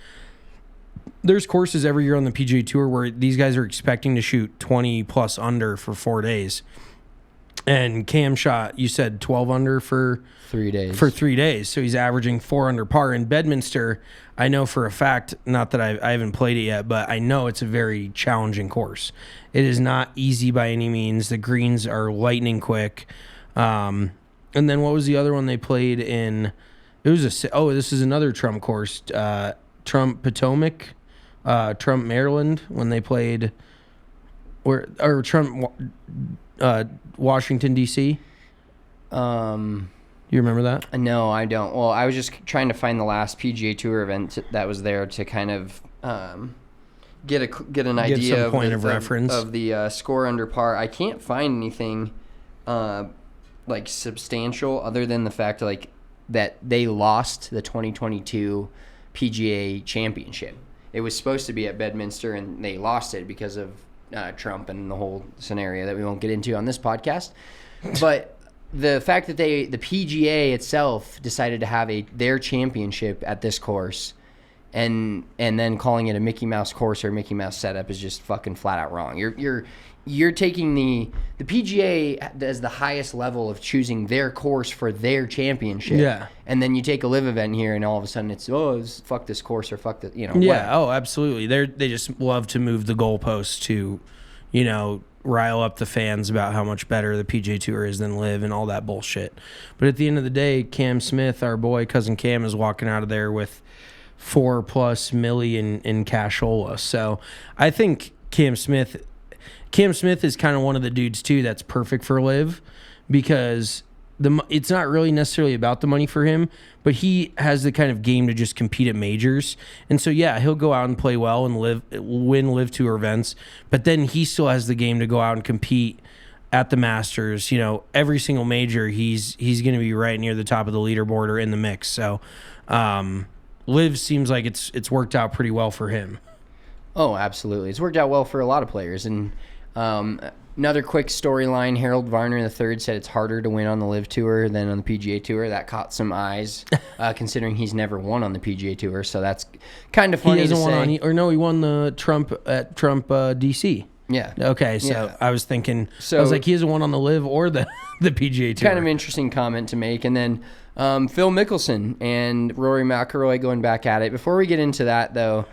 There's courses every year on the PGA Tour where these guys are expecting to shoot 20 plus under for 4 days. And Cam shot, you said 12 under for 3 days. For 3 days. So he's averaging 4 under par. In Bedminster, I know for a fact, not that I haven't played it yet, but I know it's a very challenging course. It is not easy by any means. The greens are lightning quick. And then what was the other one they played in? This is another Trump course. Trump Potomac, Trump Maryland, when they played, or Trump Washington D.C. You remember that? No, I don't. Well, I was just trying to find the last PGA Tour event that was there to kind of get an idea some point of reference of the score under par. I can't find anything like substantial other than the fact that they lost the 2022 PGA Championship. It was supposed to be at Bedminster, and they lost it because of Trump and the whole scenario that we won't get into on this podcast. But the fact that the PGA itself decided to have their championship at this course and then calling it a Mickey Mouse course or Mickey Mouse setup is just fucking flat out wrong. You're taking the PGA as the highest level of choosing their course for their championship. Yeah. And then you take a live event here, and all of a sudden it's fuck this course or fuck the Yeah. whatever. Oh, absolutely. They just love to move the goalposts to, rile up the fans about how much better the PGA Tour is than live and all that bullshit. But at the end of the day, Cam Smith, our boy cousin Cam, is walking out of there with $4+ million in cashola. So I think Cam Smith is kind of one of the dudes too that's perfect for live, because it's not really necessarily about the money for him, but he has the kind of game to just compete at majors. And so, yeah, he'll go out and play well and win live tour events, but then he still has the game to go out and compete at the Masters. Every single major, he's going to be right near the top of the leaderboard or in the mix. So, live seems like it's worked out pretty well for him. Oh, absolutely. It's worked out well for a lot of players. And another quick storyline, Harold Varner III said it's harder to win on the live tour than on the PGA Tour. That caught some eyes, considering he's never won on the PGA Tour. So that's kind of funny to say. He won the Trump DC. Yeah. Okay, so Yeah. I was thinking, I was like, he hasn't won on the live or the PGA Tour. Kind of interesting comment to make. And then Phil Mickelson and Rory Mcilroy going back at it. Before we get into that, though,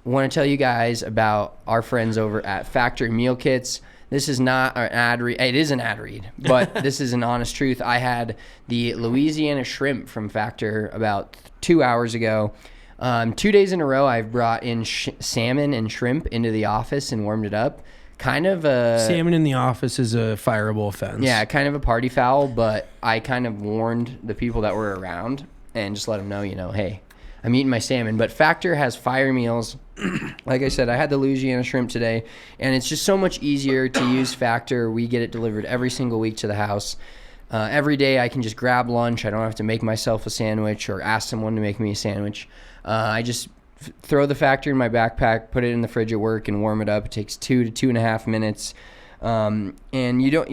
I want to tell you guys about our friends over at Factory Meal Kits. This is not an ad read. It is an ad read, but this is an honest truth. I had the Louisiana shrimp from Factor about 2 hours ago. 2 days in a row, I've brought in salmon and shrimp into the office and warmed it up. Kind of a... Salmon in the office is a fireable offense. Yeah, kind of a party foul, but I kind of warned the people that were around and just let them know, hey, I'm eating my salmon. But Factor has fire meals. Like I said, I had the Louisiana shrimp today, and it's just so much easier to use Factor. We get it delivered every single week to the house. Every day I can just grab lunch. I don't have to make myself a sandwich or ask someone to make me a sandwich. I just throw the Factor in my backpack, put it in the fridge at work, and warm it up. It takes 2 to 2.5 minutes. And you don't,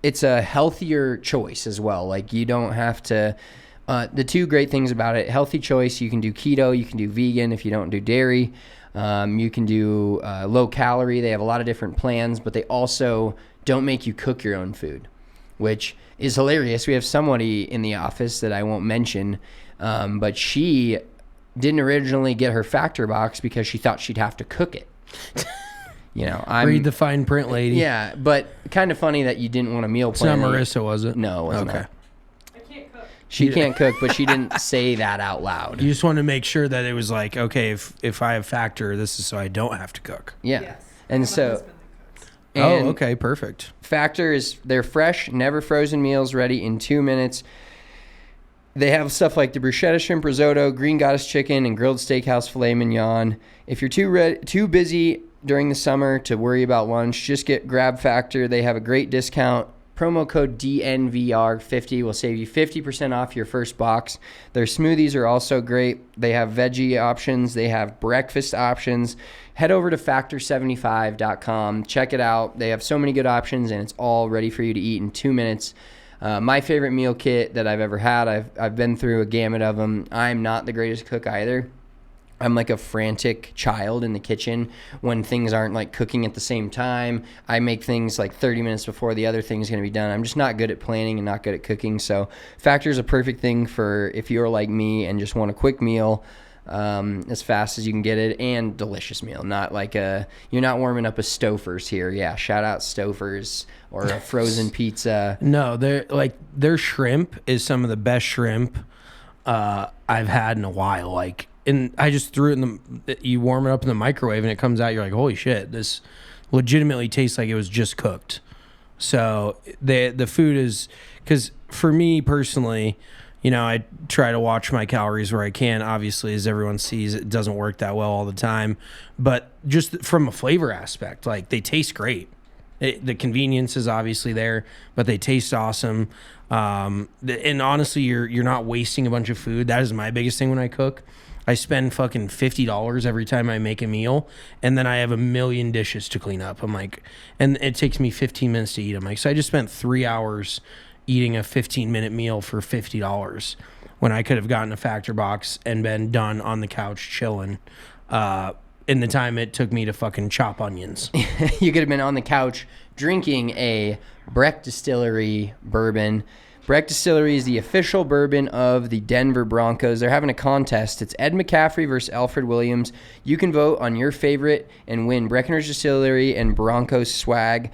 it's a healthier choice as well. Like, you don't have to... the two great things about it, healthy choice, you can do keto, you can do vegan if you don't do dairy. You can do low calorie. They have a lot of different plans, but they also don't make you cook your own food, which is hilarious. We have somebody in the office that I won't mention, but she didn't originally get her Factor box because she thought she'd have to cook it. Read the fine print, lady. Yeah, but kind of funny that you didn't want a meal plan. It's not Marissa, was it? No, it was okay. not. She can't cook, but she didn't say that out loud. You just want to make sure that it was like, okay, if I have Factor, this is so I don't have to cook. Yeah. Yes. And so... Oh, okay, perfect. Factor they're fresh, never frozen meals ready in 2 minutes. They have stuff like the bruschetta shrimp risotto, green goddess chicken, and grilled steakhouse filet mignon. If you're too busy during the summer to worry about lunch, just grab Factor. They have a great discount. Promo code DNVR50 will save you 50% off your first box. Their smoothies are also great. They have veggie options. They have breakfast options. Head over to factor75.com. Check it out. They have so many good options, and it's all ready for you to eat in 2 minutes. My favorite meal kit that I've ever had. I've been through a gamut of them. I'm not the greatest cook either. I'm like a frantic child in the kitchen when things aren't like cooking at the same time. I make things like 30 minutes before the other thing's going to be done. I'm just not good at planning and not good at cooking. So Factor is a perfect thing for if you're like me and just want a quick meal as fast as you can get it, and delicious meal. Not like you're not warming up a Stouffer's here. Yeah, shout out Stouffer's or a frozen pizza. No, their shrimp is some of the best shrimp I've had in a while. And I just threw it you warm it up in the microwave and it comes out. You're like, holy shit, this legitimately tastes like it was just cooked. So the food is, because for me personally, I try to watch my calories where I can. Obviously, as everyone sees, it doesn't work that well all the time. But just from a flavor aspect, they taste great. The convenience is obviously there, but they taste awesome. And honestly, you're not wasting a bunch of food. That is my biggest thing when I cook. I spend fucking $50 every time I make a meal, and then I have a million dishes to clean up. I'm like, and it takes me 15 minutes to eat. I'm like, so I just spent 3 hours eating a 15-minute meal for $50. when I could have gotten a factor box and been done on the couch chilling in the time it took me to fucking chop onions. You could have been on the couch drinking a Breck Distillery bourbon. Breck Distillery is the official bourbon of the Denver Broncos. They're having a contest. It's Ed McCaffrey versus Alfred Williams. You can vote on your favorite and win Breckenridge Distillery and Broncos swag.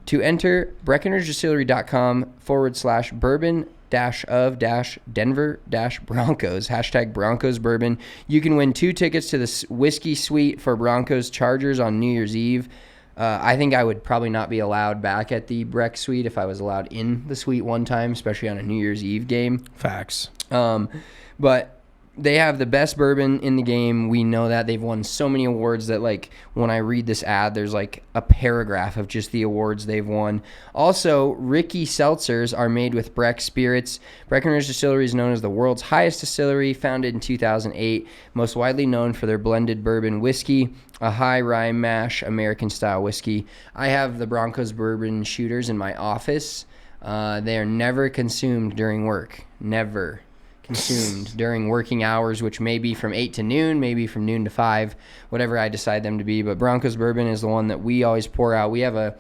To enter, breckenridge-distillery.com/bourbon-of-Denver-Broncos, #Broncos Bourbon. You can win 2 tickets to the Whiskey Suite for Broncos Chargers on New Year's Eve. I think I would probably not be allowed back at the Breck Suite if I was allowed in the suite one time, especially on a New Year's Eve game. Facts. But they have the best bourbon in the game. We know that. They've won so many awards that, like, when I read this ad, there's like a paragraph of just the awards they've won. Also, Ricky seltzers are made with Breck spirits. Breckenridge Distillery is known as the world's highest distillery, founded in 2008, most widely known for their blended bourbon whiskey, a high rye mash American-style whiskey. I have the Broncos bourbon shooters in my office. They are never consumed during work. Never consumed during working hours, which may be from 8 to noon, maybe from noon to 5, whatever I decide them to be. But Broncos bourbon is the one that we always pour out. We have a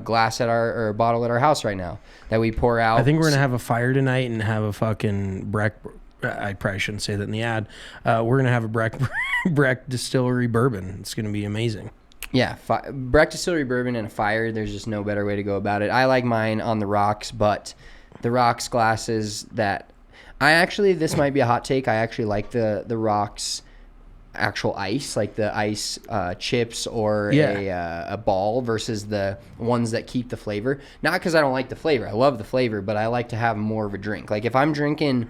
glass or a bottle at our house right now that we pour out. I think we're gonna have a fire tonight and have a fucking Breck. I probably shouldn't say that in the ad. We're gonna have a Breck Distillery bourbon. It's gonna be amazing. Yeah, Breck Distillery bourbon and a fire. There's just no better way to go about it. I like mine on the rocks, but the rocks glasses that this might be a hot take. I actually like the rocks actual ice, like the ice chips or a ball versus the ones that keep the flavor. Not because I don't like the flavor. I love the flavor, but I like to have more of a drink. Like if I'm drinking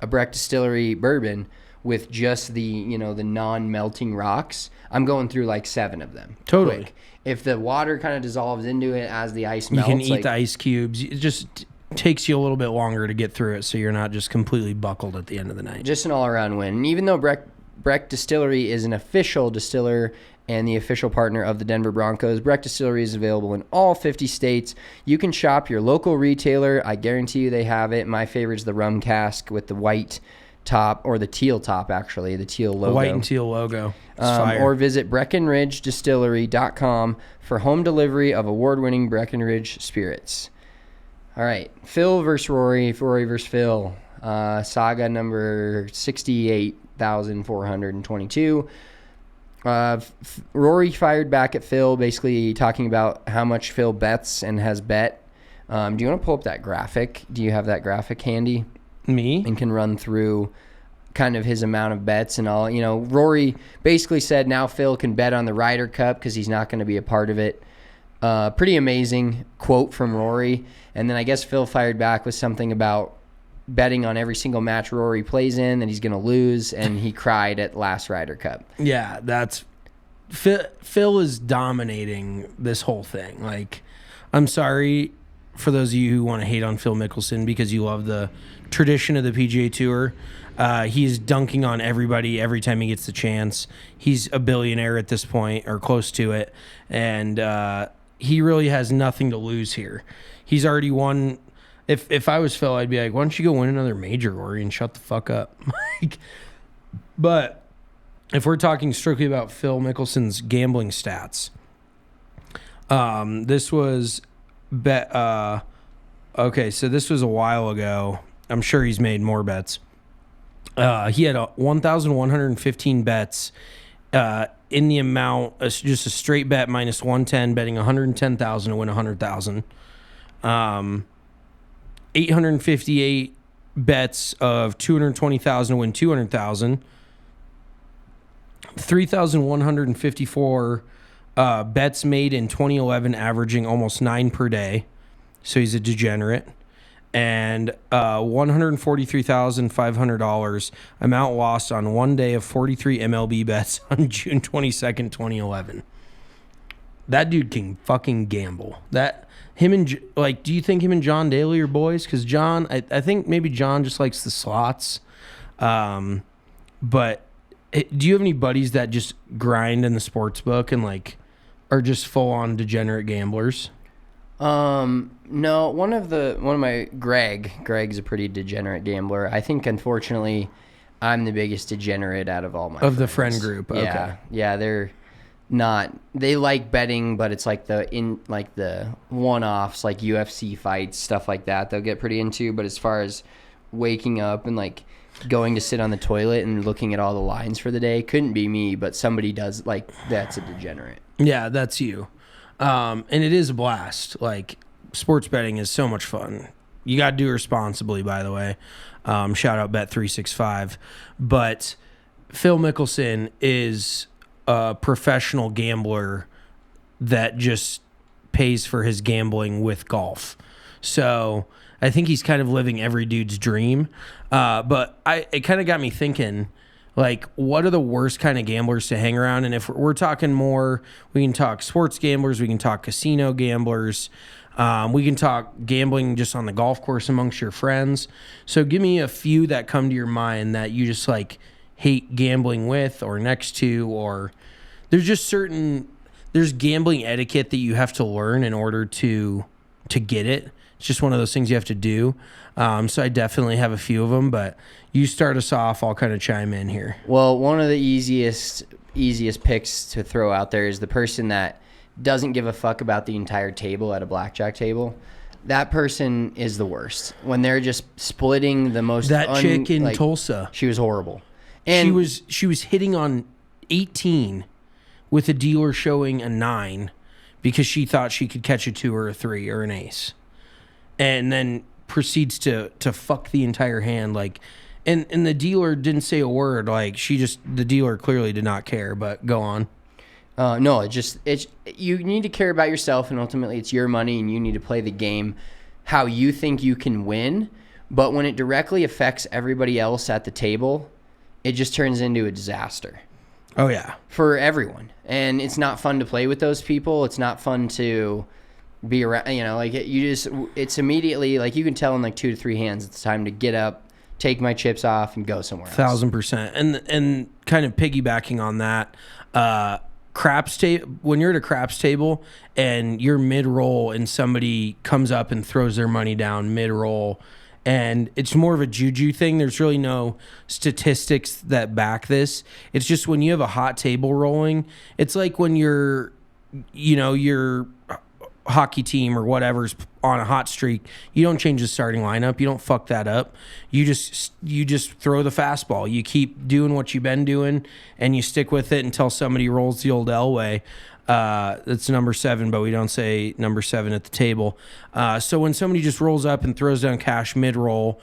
a Breck Distillery bourbon with just the non-melting rocks, I'm going through like 7 of them. Totally. Quick. If the water kind of dissolves into it as the ice melts, you can eat the ice cubes. It just takes you a little bit longer to get through it, so you're not just completely buckled at the end of the night. Just an all-around win. And even though Breck Distillery is an official distiller and the official partner of the Denver Broncos, Breck Distillery is available in all 50 states. You can shop your local retailer. I guarantee you they have it. My favorite is the rum cask with the white top, or the teal top, actually, the teal logo. The white and teal logo. Fire. Or visit BreckenridgeDistillery.com for home delivery of award-winning Breckenridge spirits. All right, Phil versus Rory versus Phil. Saga number 68,422. Rory fired back at Phil, basically talking about how much Phil bets and has bet. Do you want to pull up that graphic? Do you have that graphic handy? Me? And can run through kind of his amount of bets and all. Rory basically said now Phil can bet on the Ryder Cup because he's not going to be a part of it. Pretty amazing quote from Rory. And then I guess Phil fired back with something about betting on every single match Rory plays in that he's going to lose, and he cried at last Ryder Cup. Yeah, that's Phil is dominating this whole thing. Like, I'm sorry for those of you who want to hate on Phil Mickelson because you love the tradition of the PGA Tour. He's dunking on everybody every time he gets the chance. He's a billionaire at this point, or close to it, and he really has nothing to lose here. He's already won. If I was Phil, I'd be like, why don't you go win another major, Rory, and shut the fuck up. But if we're talking strictly about Phil Mickelson's gambling stats, this was okay, so this was a while ago. I'm sure he's made more bets. He had 1,115 bets in the amount, just a straight bet minus 110, betting 110,000 to win 100,000. 858 bets of 220,000 to win 200,000. 3,154 bets made in 2011, averaging almost 9 per day. So he's a degenerate. And $143,500 amount lost on one day of 43 MLB bets on June 22nd, 2011. That dude can fucking gamble. Do you think him and John Daly are boys? Because John, I think maybe John just likes the slots. But do you have any buddies that just grind in the sports book and like are just full on degenerate gamblers? No, one of my Greg's a pretty degenerate gambler. I think unfortunately I'm the biggest degenerate out of all my Of the friends. friend group. Yeah. Okay. Yeah, they like betting, but it's like the one-offs, like UFC fights, stuff like that they'll get pretty into. But as far as waking up and like going to sit on the toilet and looking at all the lines for the day, couldn't be me, but somebody does, like, that's a degenerate. Yeah, that's you. And it is a blast. Like, sports betting is so much fun. You got to do it responsibly, by the way. Shout out Bet365. But Phil Mickelson is a professional gambler that just pays for his gambling with golf. So I think he's kind of living every dude's dream. But it kind of got me thinking, like, what are the worst kind of gamblers to hang around? And if we're talking more, we can talk sports gamblers, we can talk casino gamblers, we can talk gambling just on the golf course amongst your friends. So give me a few that come to your mind that you just like hate gambling with or next to, or there's gambling etiquette that you have to learn in order to get it. It's just one of those things you have to do. So I definitely have a few of them, but you start us off, I'll kind of chime in here. Well, one of the easiest picks to throw out there is the person that doesn't give a fuck about the entire table at a blackjack table. That person is the worst. When they're just splitting the most. That chick in Tulsa. She was horrible. And she was hitting on 18 with a dealer showing a 9 because she thought she could catch a 2 or a 3 or an ace. And then proceeds to fuck the entire hand, like, and the dealer didn't say a word. Like, the dealer clearly did not care. But go on. No, it's you need to care about yourself, and ultimately it's your money, and you need to play the game how you think you can win. But when it directly affects everybody else at the table, it just turns into a disaster. Oh yeah, for everyone, and it's not fun to play with those people. It's not fun to be around, it's immediately, like, you can tell in like 2 to 3 hands it's time to get up, take my chips off, and go somewhere else. 1000%. And kind of piggybacking on that, craps table, when you're at a craps table and you're mid-roll and somebody comes up and throws their money down mid-roll, and it's more of a juju thing. There's really no statistics that back this. It's just when you have a hot table rolling, it's like when your hockey team or whatever's on a hot streak, you don't change the starting lineup. You don't fuck that up. You just throw the fastball. You keep doing what you've been doing, and you stick with it until somebody rolls the old Elway. That's number 7, but we don't say number 7 at the table. So when somebody just rolls up and throws down cash mid-roll,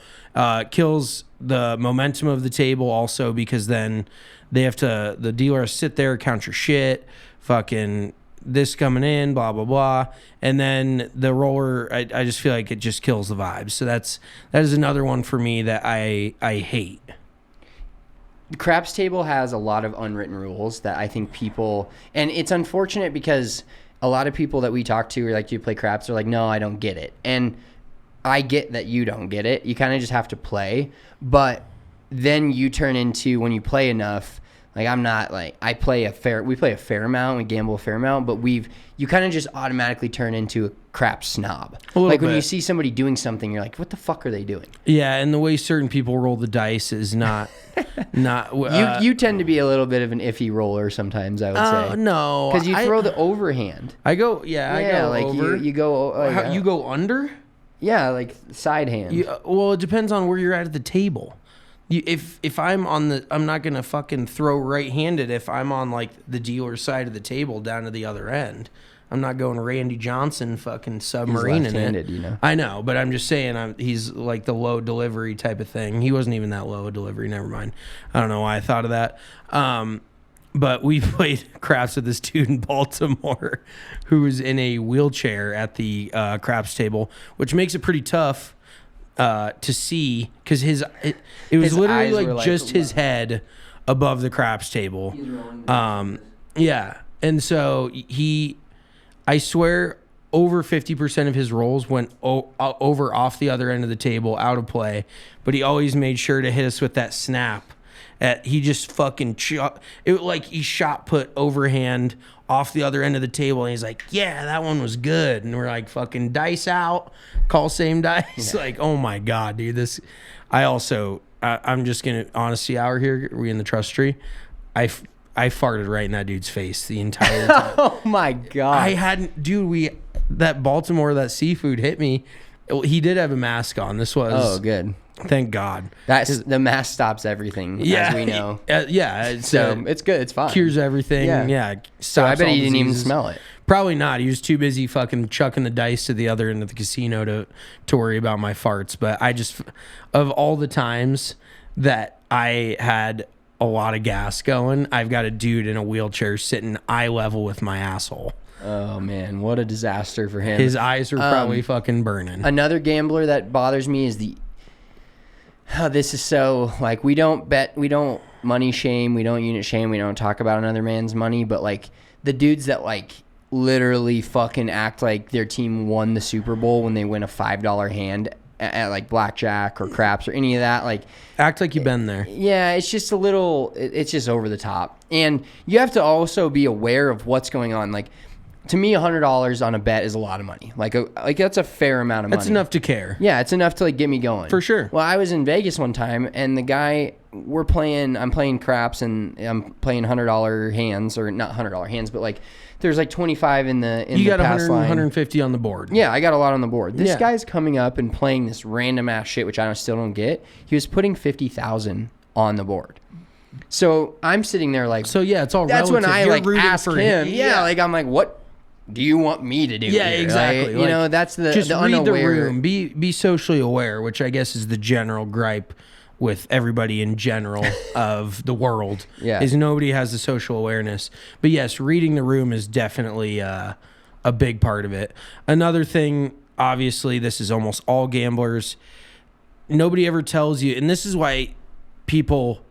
kills the momentum of the table also, because then the dealer has to sit there, count your shit, fucking this coming in, blah, blah, blah. And then the roller, I just feel like it just kills the vibes. So that is another one for me that I hate. The craps table has a lot of unwritten rules that I think people, and it's unfortunate because a lot of people that we talk to are like, do you play craps? They're like, no, I don't get it. And I get that you don't get it. You kind of just have to play. But then you turn into, when you play enough, like, I'm not like, we play a fair amount, we gamble a fair amount, but you kind of just automatically turn into a crap snob. Like, when you see somebody doing something, you're like, what the fuck are they doing? Yeah, and the way certain people roll the dice is not. You tend to be a little bit of an iffy roller sometimes, I would say. No, because you throw the overhand. I go like over. You go. You go under. Yeah, like side hand. Well, it depends on where you're at the table. If I'm I'm not gonna fucking throw right-handed if I'm on like the dealer side of the table down to the other end. I'm not going Randy Johnson fucking submarine in it. You know. I know, but I'm just saying he's like the low delivery type of thing. He wasn't even that low a delivery. Never mind. I don't know why I thought of that. But we played craps with this dude in Baltimore who was in a wheelchair at the craps table, which makes it pretty tough to see, because it was his literally like just his head above the craps table. Yeah, and so I swear, over 50% of his rolls went over off the other end of the table, out of play. But he always made sure to hit us with that snap. He just fucking he shot put overhand off the other end of the table, and he's like, yeah, that one was good. And we're like, fucking dice out, call same dice. Like, oh my God, dude. I'm just going to, honesty hour here. Are we in the trust tree? I farted right in that dude's face the entire time. Oh my God. I hadn't, dude, that Baltimore, that seafood hit me. He did have a mask on. This was. Oh, good. Thank God. The mask stops everything, as we know. So it's good. It's fine. Cures everything. Yeah. So I bet he didn't even smell it. Probably not. He was too busy fucking chucking the dice to the other end of the casino to worry about my farts. But of all the times that I had a lot of gas going, I've got a dude in a wheelchair sitting eye level with my asshole. Oh man, what a disaster for him. His eyes are probably fucking burning. Another gambler that bothers me is this is so, like, we don't money shame, we don't unit shame, we don't talk about another man's money, but like the dudes that like literally fucking act like their team won the Super Bowl when they win a $5 hand at like blackjack or craps or any of that, like act like you've been there. Yeah, it's just a little, it's just over the top. And you have to also be aware of what's going on. Like, to me, $100 on a bet is a lot of money. Like that's a fair amount of money. That's enough to care. Yeah, it's enough to like get me going. For sure. Well, I was in Vegas one time, and the guy, I'm playing craps, and I'm playing $100 hands, or not $100 hands, but like there's like 25 in the you got pass 100, line. 150 on the board. Yeah, I got a lot on the board. This guy's coming up and playing this random ass shit, which I still don't get. He was putting 50,000 on the board. So I'm sitting there like, so yeah, it's all that's relative. when I You're like rooting ask for him. Yeah, like I'm like, what do you want me to do? Yeah, here? exactly. Like, you know, that's the just the read unaware. the room. Be socially aware, which I guess is the general gripe with everybody in general of the world. Yeah, is nobody has the social awareness. But yes, reading the room is definitely a big part of it. Another thing, obviously, this is almost all gamblers. Nobody ever tells you, and this is why people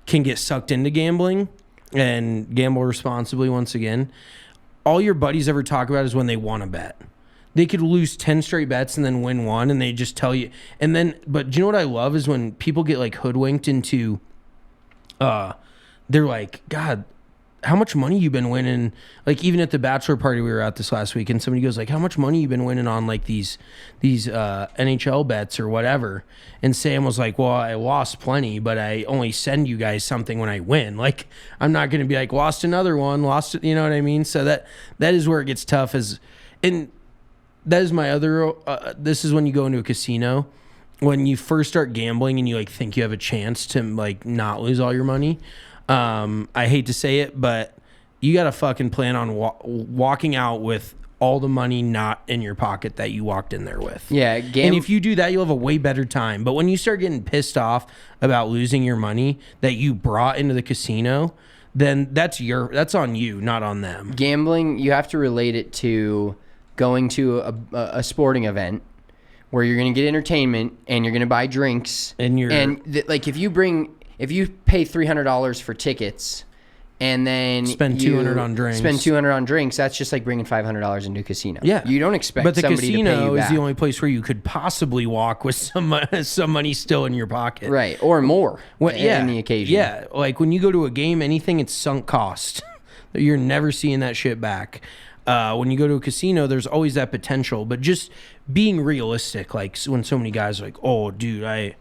can get sucked into gambling and gamble responsibly. Once again, all your buddies ever talk about is when they want to bet. They could lose 10 straight bets and then win one, and they just tell you. And then, but do you know what I love is when people get like hoodwinked into, they're like, God, how much money you been winning? Like even at the bachelor party we were at this last week, and somebody goes like, how much money you been winning on like these NHL bets or whatever? And Sam was like, well, I lost plenty, but I only send you guys something when I win. Like I'm not going to be like lost another one, lost it. You know what I mean? So that is where it gets tough. And that is my other. This is when you go into a casino, when you first start gambling and you like think you have a chance to like not lose all your money. I hate to say it, but you got to fucking plan on walking out with all the money not in your pocket that you walked in there with. Yeah. And if you do that, you'll have a way better time. But when you start getting pissed off about losing your money that you brought into the casino, then that's on you, not on them. Gambling, you have to relate it to going to a sporting event where you're going to get entertainment and you're going to buy drinks. Like if you pay $300 for tickets and then spend $200 on drinks. That's just like bringing $500 into a casino. Yeah. You don't expect but the somebody to pay you casino is back. the only place where you could possibly walk with some money still in your pocket. Right. Or more in the occasion. Yeah. Like when you go to a game, anything, it's sunk cost. You're never seeing that shit back. When you go to a casino, there's always that potential. But just being realistic, like when so many guys are like, oh, dude, I'm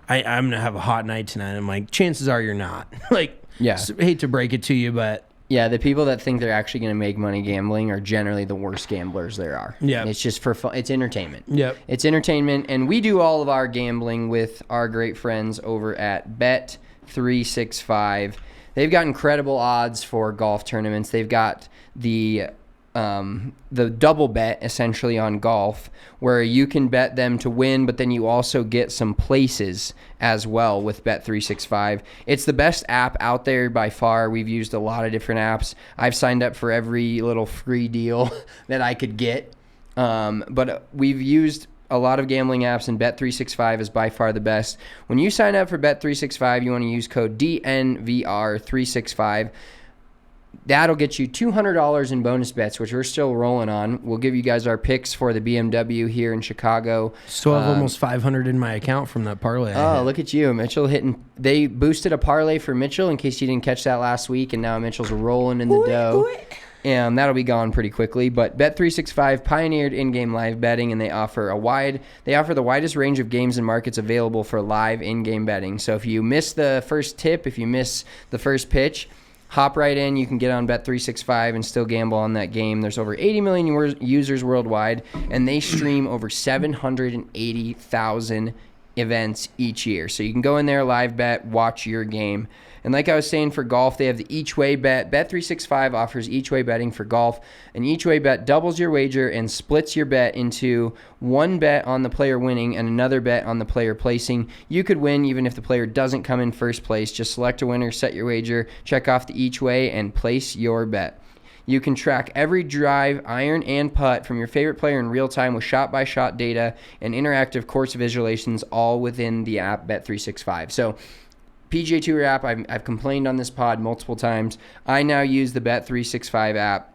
going to have a hot night tonight. I'm like, chances are you're not. Like, yeah. Hate to break it to you, but. Yeah, the people that think they're actually going to make money gambling are generally the worst gamblers there are. Yeah. It's just for fun. It's entertainment. Yep. It's entertainment. And we do all of our gambling with our great friends over at Bet365. They've got incredible odds for golf tournaments. They've got the double bet essentially on golf where you can bet them to win, but then you also get some places as well with Bet365. It's the best app out there by far. We've used a lot of different apps. I've signed up for every little free deal that I could get. But we've used a lot of gambling apps, and Bet365 is by far the best. When you sign up for Bet365, you want to use code DNVR365. That'll get you $200 in bonus bets, which we're still rolling on. We'll give you guys our picks for the BMW here in Chicago. Still have almost 500 in my account from that parlay. Oh, look at you. Mitchell hitting. They boosted a parlay for Mitchell in case you didn't catch that last week, and now Mitchell's rolling in the dough. and that'll be gone pretty quickly. But Bet365 pioneered in-game live betting, and they offer the widest range of games and markets available for live in-game betting. So if you miss the first tip, if you miss the first pitch, hop right in. You can get on Bet365 and still gamble on that game. There's over 80 million users worldwide, and they stream over 780,000 events each year. So you can go in there, live bet, watch your game. And like I was saying, for golf, they have the each way bet. Bet365 offers each way betting for golf. An each way bet doubles your wager and splits your bet into one bet on the player winning and another bet on the player placing. You could win even if the player doesn't come in first place. Just select a winner, set your wager, check off the each way, and place your bet. You can track every drive, iron, and putt from your favorite player in real time with shot-by-shot data and interactive course visualizations, all within the app Bet365. So PGA Tour app, I've complained on this pod multiple times. I now use the Bet365 app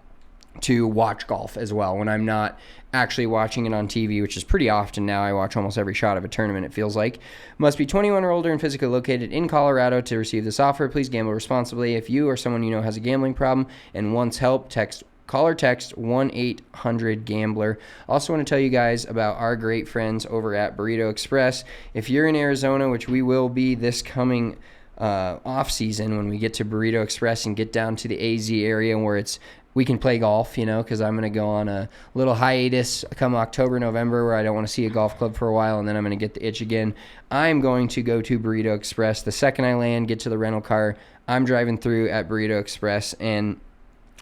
to watch golf as well when I'm not actually watching it on TV, which is pretty often now. I watch almost every shot of a tournament, it feels like. Must be 21 or older and physically located in Colorado to receive this offer. Please gamble responsibly. If you or someone you know has a gambling problem and wants help, call or text 1-800-GAMBLER. Also want to tell you guys about our great friends over at Burrito Express. If you're in Arizona, which we will be this coming off season when we get to Burrito Express and get down to the AZ area where we can play golf, because I'm going to go on a little hiatus come October, November, where I don't want to see a golf club for a while, and then I'm going to get the itch again. I'm going to go to Burrito Express. The second I land, get to the rental car, I'm driving through at Burrito Express, and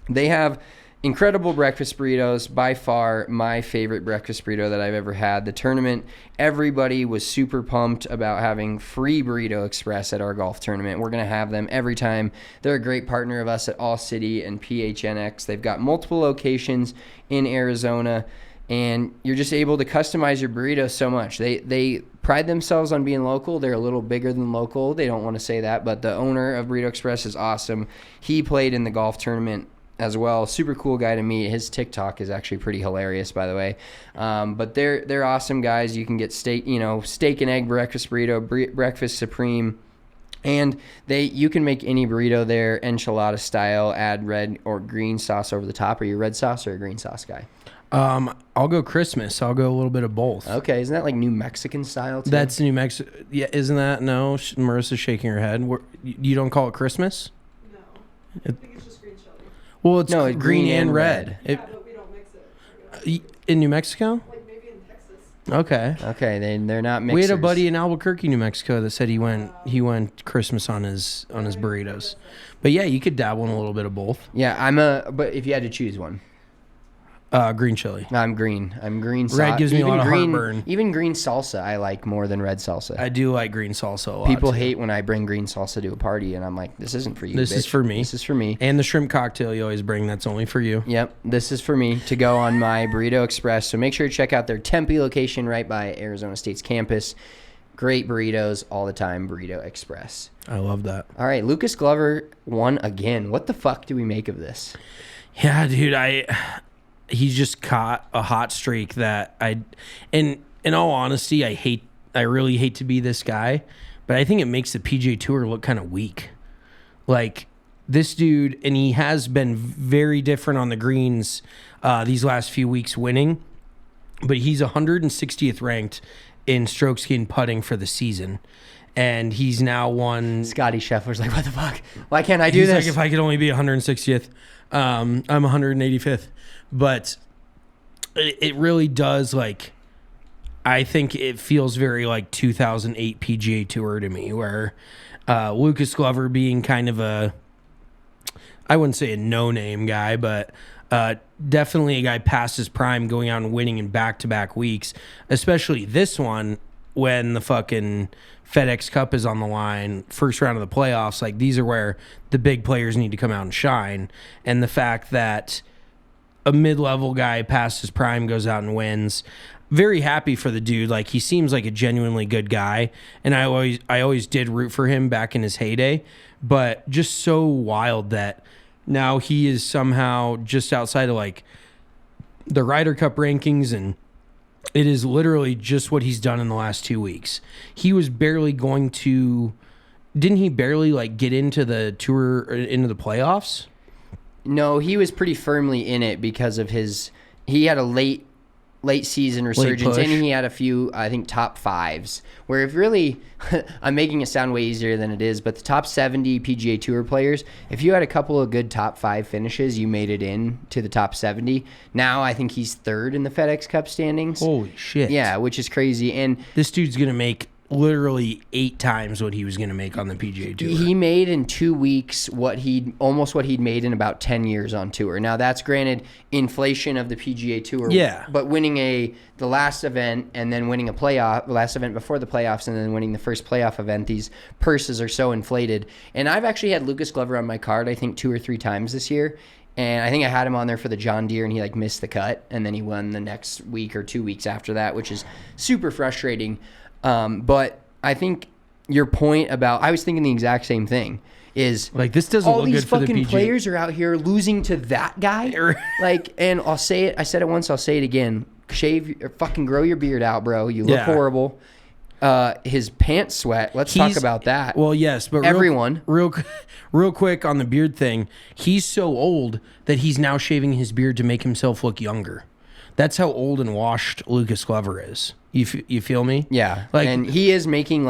they have incredible breakfast burritos. By far my favorite breakfast burrito that I've ever had. The tournament, everybody was super pumped about having free Burrito Express at our golf tournament. We're going to have them every time. They're a great partner of us at ALLCITY and PHNX. They've got multiple locations in Arizona, and you're just able to customize your burrito so much. They pride themselves on being local. They're a little bigger than local. They don't want to say that, but the owner of Burrito Express is awesome. He played in the golf tournament as well. Super cool guy to meet. His TikTok is actually pretty hilarious, by the way. But they're awesome guys. You can get steak and egg breakfast burrito, breakfast supreme, and you can make any burrito there enchilada style. Add red or green sauce over the top. Are you a red sauce or a green sauce guy? I'll go Christmas. I'll go a little bit of both. Okay, isn't that like New Mexican style too? That's New Mexico. Yeah, isn't that? No, Marissa's shaking her head. You don't call it Christmas? No, I think it's just green chili. Well, it's green and red. Yeah, but we don't mix it. In New Mexico? Like maybe in Texas. Okay. They're not mixers. We had a buddy in Albuquerque, New Mexico, that said he went Christmas on his burritos. But yeah, you could dabble in a little bit of both. Yeah, but if you had to choose one. Green chili. I'm green. Red gives me a lot of heartburn. Even green salsa I like more than red salsa. I do like green salsa a lot. People hate when I bring green salsa to a party, and I'm like, this isn't for you, This bitch. is for me. This is for me. And the shrimp cocktail you always bring, that's only for you. Yep, this is for me to go on my Burrito Express. So make sure to check out their Tempe location right by Arizona State's campus. Great burritos all the time, Burrito Express. I love that. All right, Lucas Glover won again. What the fuck do we make of this? Yeah, dude, he's just caught a hot streak that in all honesty, I really hate to be this guy, but I think it makes the PGA Tour look kind of weak. Like this dude, and he has been very different on the greens these last few weeks winning, but he's 160th ranked in strokes gained putting for the season. And he's now won. Scotty Scheffler's like, what the fuck? Why can't I do this? He's like, if I could only be 160th, I'm 185th. But it really does, like, I think it feels very like 2008 PGA Tour to me, where Lucas Glover being kind of I wouldn't say a no-name guy, but definitely a guy past his prime, going out and winning in back-to-back weeks, especially this one when the fucking FedEx Cup is on the line, first round of the playoffs. Like, these are where the big players need to come out and shine. And the fact that a mid-level guy past his prime goes out and wins, very happy for the dude. Like, he seems like a genuinely good guy, and I always did root for him back in his heyday, but just so wild that now he is somehow just outside of like the Ryder Cup rankings, and it is literally just what he's done in the last 2 weeks. He was barely going to, didn't he barely like get into the tour, into the playoffs? No, he was pretty firmly in it because of he had a late season resurgence, push. and he had a few, I think, top fives. Where if really, I'm making it sound way easier than it is, but the top 70 PGA Tour players, if you had a couple of good top 5 finishes, you made it in to the top 70. Now I think he's third in the FedEx Cup standings. Holy shit. Yeah, which is crazy. And This dude's going to make literally 8 times what he was going to make on the PGA Tour. he made in 2 weeks almost what he'd made in about 10 years on tour. Now that's granted inflation of the PGA Tour. Yeah. But winning the last event and then winning the last event before the playoffs and then winning the first playoff event, these purses are so inflated. And I've actually had Lucas Glover on my card, I think 2 or 3 times this year. And I think I had him on there for the John Deere, and he missed the cut, and then he won the next week or 2 weeks after that, which is super frustrating. But I think your point about, I was thinking the exact same thing, is this doesn't all look these good for the fucking PGA. players are out here losing to that guy. And I'll say it, I said it once, I'll say it again. Fucking grow your beard out, bro. You look horrible. His pants sweat. Let's talk about that. Well, yes, but everyone. Real quick on the beard thing. He's so old that he's now shaving his beard to make himself look younger. That's how old and washed Lucas Glover is. You feel me? Yeah. Like, and he is making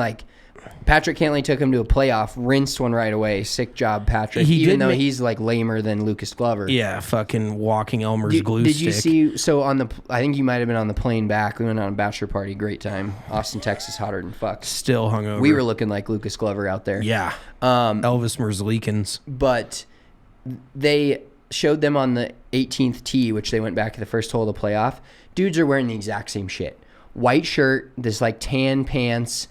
Patrick Cantlay took him to a playoff, rinsed one right away. Sick job, Patrick. Even though he's lamer than Lucas Glover. Yeah, fucking walking Elmer's glue stick. Did you see? So I think you might have been on the plane back. We went on a bachelor party. Great time. Austin, Texas, hotter than fuck. Still hungover. We were looking like Lucas Glover out there. Yeah. Elvis Merzlikins. But they showed them on the 18th tee, which they went back to the first hole of the playoff. Dudes are wearing the exact same shit. White shirt, this tan pants,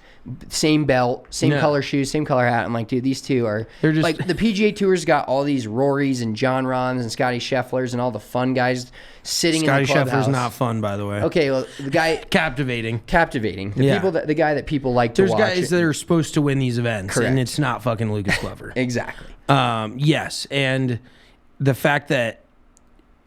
same belt, same color shoes, same color hat. I'm like, dude, these two are... They're just... the PGA Tour's got all these Rorys and John Rahms and Scotty Schefflers and all the fun guys sitting in the clubhouse. Scotty Scheffler's not fun, by the way. Okay, well, the guy... Captivating. The guy that people like to watch. There's guys that are supposed to win these events, Correct. and it's not fucking Lucas Glover. Exactly. Yes, and the fact that...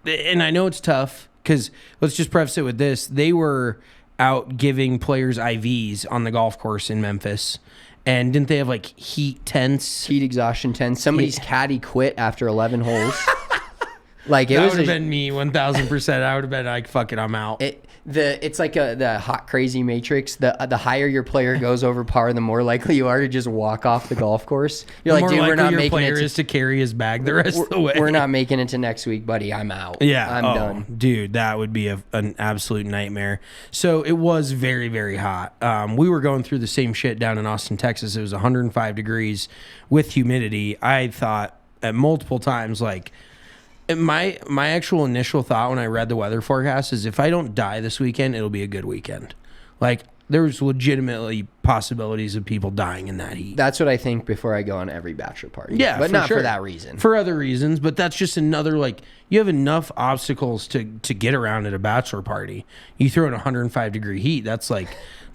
And I know it's tough, because let's just preface it with this. They were out giving players IVs on the golf course in Memphis. And didn't they have heat tents? Heat exhaustion tents. Somebody's caddy quit after 11 holes. That would have been me 1,000%. I would have been fuck it, I'm out. It's like the hot crazy matrix. The higher your player goes over par, the more likely you are to just walk off the golf course. You're the like, dude, we're not making player it. is to carry his bag the rest of the way. We're not making it to next week, buddy. I'm out. Yeah, I'm done. Dude, that would be an absolute nightmare. So it was very, very hot. We were going through the same shit down in Austin, Texas. It was 105 degrees with humidity. I thought at multiple times, my actual initial thought when I read the weather forecast is if I don't die this weekend, it'll be a good weekend. There's legitimately possibilities of people dying in that heat. That's what I think before I go on every bachelor party. Yeah, but not sure. for that reason. For other reasons, but that's just another you have enough obstacles to get around at a bachelor party. You throw in 105 degree heat, it's like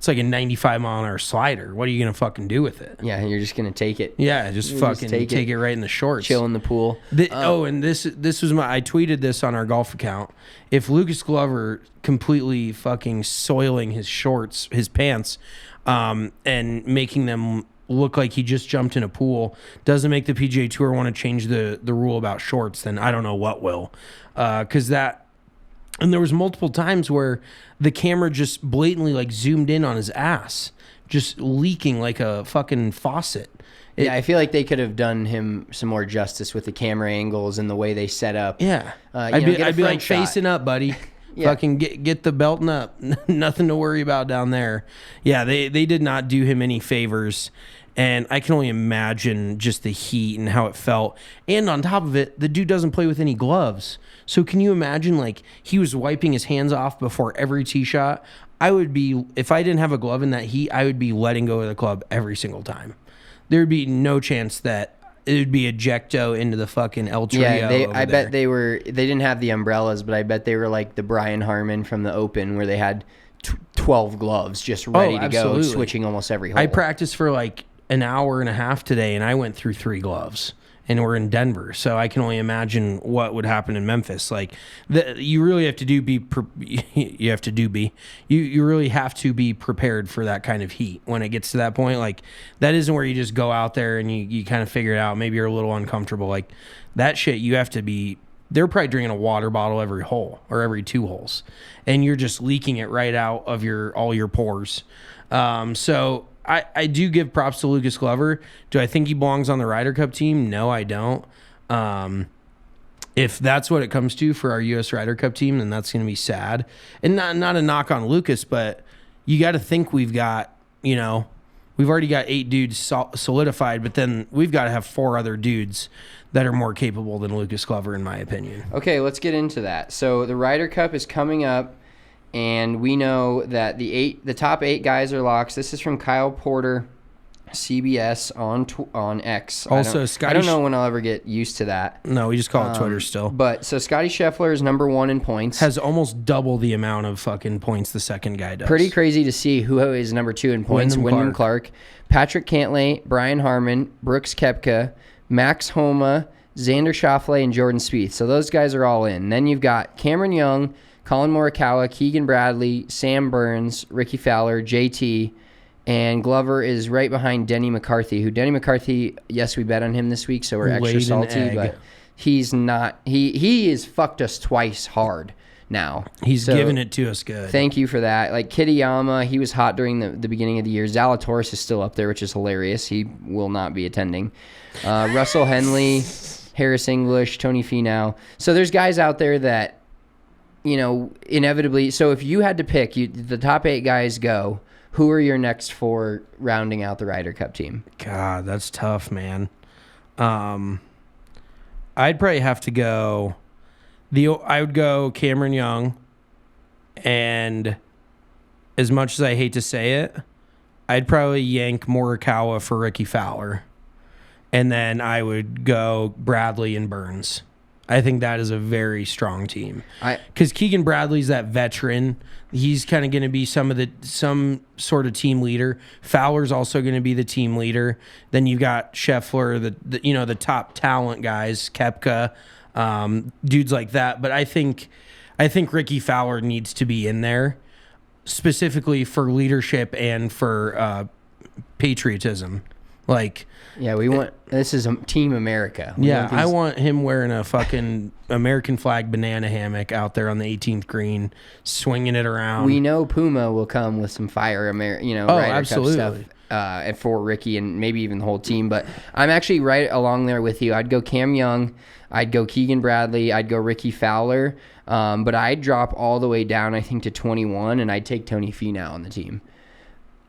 a 95 mile an hour slider. What are you gonna fucking do with it? Yeah, you're just gonna take it. Yeah, just fucking take it right in the shorts. Chill in the pool. And this was I tweeted this on our golf account. If Lucas Glover completely fucking soiling his shorts, his pants, and making them look like he just jumped in a pool doesn't make the PGA Tour want to change the rule about shorts, then I don't know what will. And there was multiple times where the camera just blatantly zoomed in on his ass, just leaking like a fucking faucet. I feel like they could have done him some more justice with the camera angles and the way they set up. Yeah, I'd be like, facing up, buddy. Yeah. Fucking get the belting up. Nothing to worry about down there. Yeah, they did not do him any favors. And I can only imagine just the heat and how it felt. And on top of it, the dude doesn't play with any gloves. So can you imagine, he was wiping his hands off before every tee shot? If I didn't have a glove in that heat, I would be letting go of the club every single time. There would be no chance that it would be ejecto into the fucking El Trio. Yeah, I bet they didn't have the umbrellas, but I bet they were like the Brian Harmon from the Open where they had 12 gloves just ready to go, switching almost every hole. I practiced for an hour and a half today, and I went through 3 gloves. and we're in Denver. So I can only imagine what would happen in Memphis. Like, you really have to you really have to be prepared for that kind of heat when it gets to that point. Like, that isn't where you just go out there and you kind of figure it out. Maybe you're a little uncomfortable. Like, that shit, you have to be. They're probably drinking a water bottle every hole or every 2 holes, and you're just leaking it right out of all your pores. So I do give props to Lucas Glover. Do I think he belongs on the Ryder Cup team? No, I don't. If that's what it comes to for our U.S. Ryder Cup team, then that's going to be sad. And not a knock on Lucas, but you got to think we've got, we've already got 8 dudes solidified, but then we've got to have 4 other dudes that are more capable than Lucas Glover, in my opinion. Okay, let's get into that. So the Ryder Cup is coming up, and we know that the top 8 guys are locks. This is from Kyle Porter, CBS on X. Also, I don't know when I'll ever get used to that. No, we just call it Twitter still. But so Scotty Scheffler is number 1 in points. Has almost double the amount of fucking points the second guy does. Pretty crazy to see who is number 2 in points. Wyndham Clark, Patrick Cantlay, Brian Harmon, Brooks Koepka, Max Homa, Xander Schauffele, and Jordan Spieth. So those guys are all in. Then you've got Cameron Young, Colin Morikawa, Keegan Bradley, Sam Burns, Ricky Fowler, JT, and Glover is right behind Denny McCarthy, yes, we bet on him this week, so we're extra salty, but he's not. He has fucked us twice hard now. He's giving it to us good. Thank you for that. Like Kitayama, he was hot during the beginning of the year. Zalatoris is still up there, which is hilarious. He will not be attending. Russell Henley, Harris English, Tony Finau. So there's guys out there that, inevitably. So if you had to pick, the top 8 guys go. Who are your next 4 rounding out the Ryder Cup team? God, that's tough, man. I'd probably have to go. I would go Cameron Young, and as much as I hate to say it, I'd probably yank Morikawa for Ricky Fowler, and then I would go Bradley and Burns. I think that is a very strong team. Because Keegan Bradley's that veteran. He's kind of going to be some sort of team leader. Fowler's also going to be the team leader. Then you've got Scheffler, the top talent guys, Koepka, dudes like that. But I think Ricky Fowler needs to be in there, specifically for leadership and for patriotism. This is Team America. I want him wearing a fucking American flag banana hammock out there on the 18th green, swinging it around. We know Puma will come with some fire, Ryder Cup stuff for Ricky and maybe even the whole team. But I'm actually right along there with you. I'd go Cam Young, I'd go Keegan Bradley, I'd go Ricky Fowler, but I'd drop all the way down, I think, to 21, and I'd take Tony Finau on the team.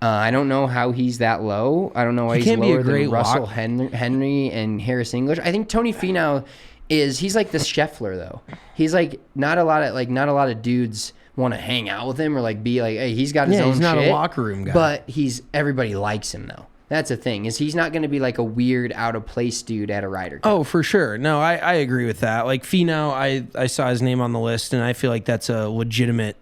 I don't know how he's that low. I don't know why he's lower than Russell Henry and Harris English. I think Tony Finau he's like the Scheffler though. He's like not a lot of dudes want to hang out with him or be like, hey, he's got his own shit. He's not a locker room guy. But everybody likes him though. That's the thing, is he's not going to be like a weird out of place dude at a Ryder Cup. Oh, for sure. No, I agree with that. Like Finau, I saw his name on the list, and I feel like that's a legitimate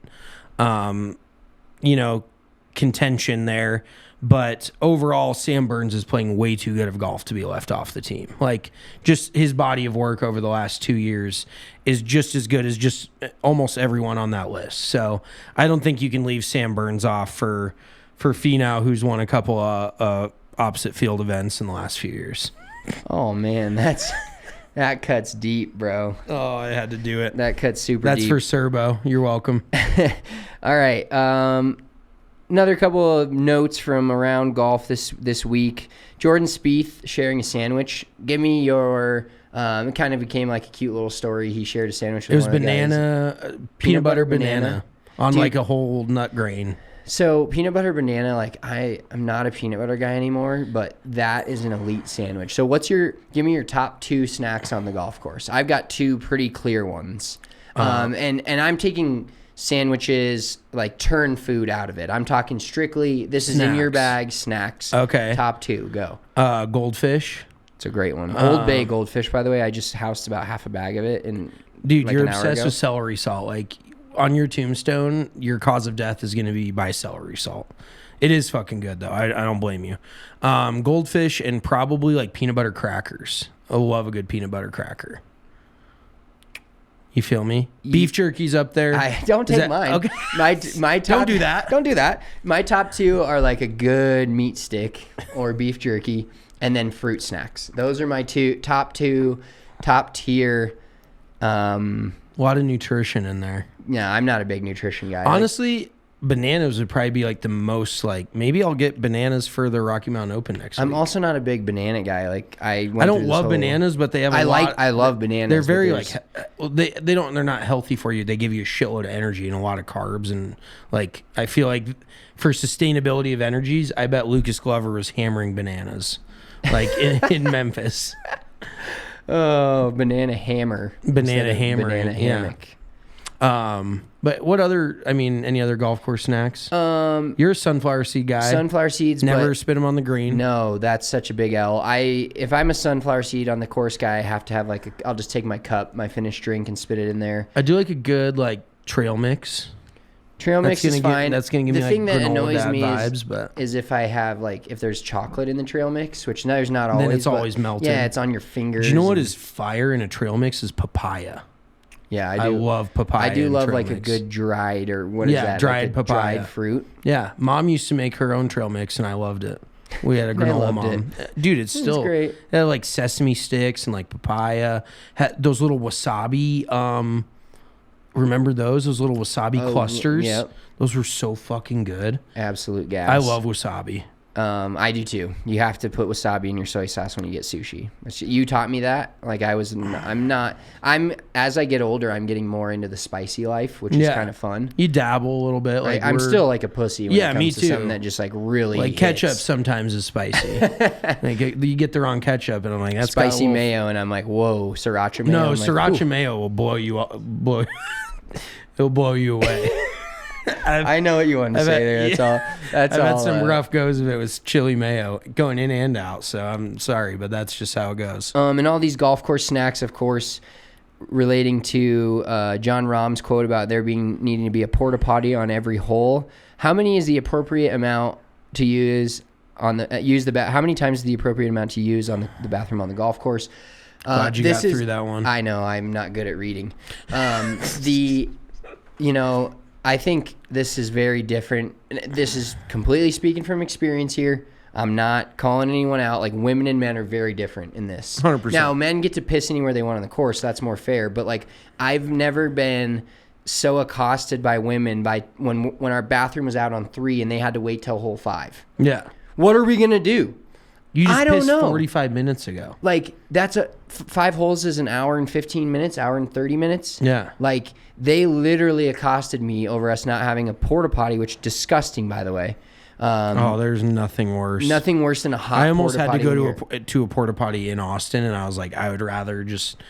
contention there. But overall, Sam Burns is playing way too good of golf to be left off the team. Like, just his body of work over the last 2 years is just as good as just almost everyone on that list. So I don't think you can leave Sam Burns off for Finau, who's won a couple of opposite field events in the last few years. Oh man, that cuts deep, bro. Oh, I had to do it. That cuts super deep. That's for Serbo. You're welcome. All right. Another couple of notes from around golf this week. Jordan Spieth sharing a sandwich. Give me your. It kind of became like a cute little story. He shared a sandwich with It was one of the banana, peanut butter banana on like a whole nut grain. So peanut butter banana, I'm not a peanut butter guy anymore, but that is an elite sandwich. So give me your top 2 snacks on the golf course. I've got 2 pretty clear ones. And I'm taking sandwiches, turn food out of it. I'm talking strictly, this is in your bag, snacks. Okay. Top 2, go. Goldfish. It's a great one. Old Bay goldfish, by the way. I just housed about half a bag of it. Dude, you're obsessed with celery salt. On your tombstone, your cause of death is going to be by celery salt. It is fucking good, though. I don't blame you. Goldfish and probably peanut butter crackers. I love a good peanut butter cracker. You feel me? Beef jerky's up there. I don't take mine. Okay. My top, Don't do that. Don't do that. My top two are like a good meat stick or beef jerky, and then fruit snacks. Those are my top tier. A lot of nutrition in there. Yeah, I'm not a big nutrition guy. Honestly, bananas would probably be like the most like. Maybe I'll get bananas for the Rocky Mountain Open next week. I'm also not a big banana guy. Like I don't love bananas, but they have. I love bananas. They're very like. Well, they're not healthy for you. They give you a shitload of energy and a lot of carbs, and like I feel like for sustainability of energies, I bet Lucas Glover was hammering bananas, like in Memphis. Oh, banana hammer. Banana hammer. Banana hammock. But what other? I mean, any other golf course snacks? You're a sunflower seed guy. Sunflower seeds. Never spit them on the green. No, that's such a big L. If I'm a sunflower seed on the course guy, I have to have I'll just take my cup, my finished drink, and spit it in there. I do like a good like trail mix. Trail mix is fine. That's gonna give me the like thing that granola annoys dad me vibes, is if I have if there's chocolate in the trail mix, which there's not always. Then it's always melted. Yeah, it's on your fingers. Do you know what is fire in a trail mix is papaya. Yeah, I do. I love papaya. I do love trail like mix. a good dried or what is that? Dried like papaya. Dried fruit. Yeah, Mom used to make her own trail mix, and I loved it. We had a granola mom. Dude, it's still great. It had like sesame sticks and like papaya. Had those little wasabi. Remember those little wasabi clusters? Yep. Those were so fucking good. Absolute gas. I love wasabi. I do too. You have to put wasabi in your soy sauce when you get sushi. You taught me that. Like as I get older, I'm getting more into the spicy life, which is kind of fun. You dabble a little bit. Like I'm still like a pussy when it comes me to too. something that just like really like hits. Ketchup sometimes is spicy. Like you get the wrong ketchup, and I'm like, that's spicy mayo, and I'm like, whoa, sriracha mayo. No, I'm sriracha like, mayo will blow you up. It'll blow you away. I know what you want to say there. That's all. That's I've all. had some rough goes if it was chili mayo going in and out. So I'm sorry, but that's just how it goes. And all these golf course snacks, of course, relating to John Rahm's quote about there needing to be a porta potty on every hole. How many is the appropriate amount to use on the how many times is the appropriate amount to use on the bathroom on the golf course? Glad you got through that one. I know I'm not good at reading. I think this is very different. This is completely speaking from experience here. I'm not calling anyone out. Like, women and men are very different in this. 100%. Now, men get to piss anywhere they want on the course. That's more fair. But, like, I've never been so accosted by women when our bathroom was out on 3 and they had to wait till hole 5. Yeah. What are we going to do? You just I don't pissed know. 45 minutes ago. Like, that's 5 holes is an hour and 15 minutes, hour and 30 minutes. Yeah. Like, they literally accosted me over us not having a porta potty, which disgusting, by the way. There's nothing worse. Nothing worse than a hot. I almost porta had to potty go to a porta potty in Austin, and I was like, I would rather just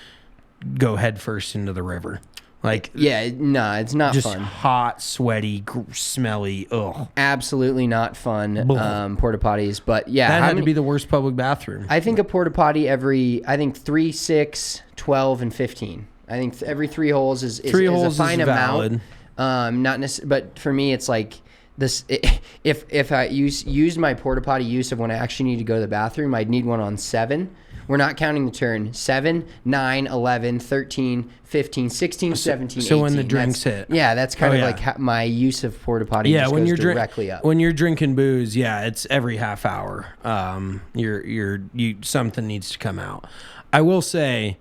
go head first into the river. Like, yeah, no, it's not just fun. Hot, sweaty, smelly. Ugh. Absolutely not fun. Porta potties, but yeah, that had to be the worst public bathroom. I think a porta potty every 3, 6, 12, and 15. I think every 3 holes is a fine amount. Not necessarily, but for me, it's like this. If I used my porta potty use of when I actually need to go to the bathroom, I'd need one on 7. We're not counting the turn. 7, 9, 11, 13, 15, 16, 17, 18. So when the drinks hit. Yeah, that's kind of like my use of porta potty just goes directly up. When you're drinking booze, yeah, it's every half hour. Something needs to come out. I will say,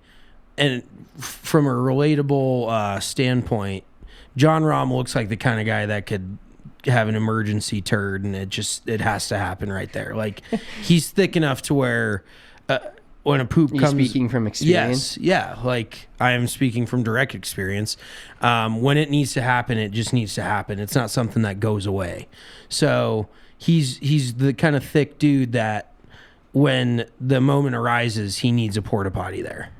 and from a relatable standpoint, John Rahm looks like the kind of guy that could have an emergency turd, and it has to happen right there. Like, he's thick enough to where when a poop comes... speaking from experience? Yes, yeah. Like, I am speaking from direct experience. When it needs to happen, it just needs to happen. It's not something that goes away. So he's the kind of thick dude that when the moment arises, he needs a porta potty there.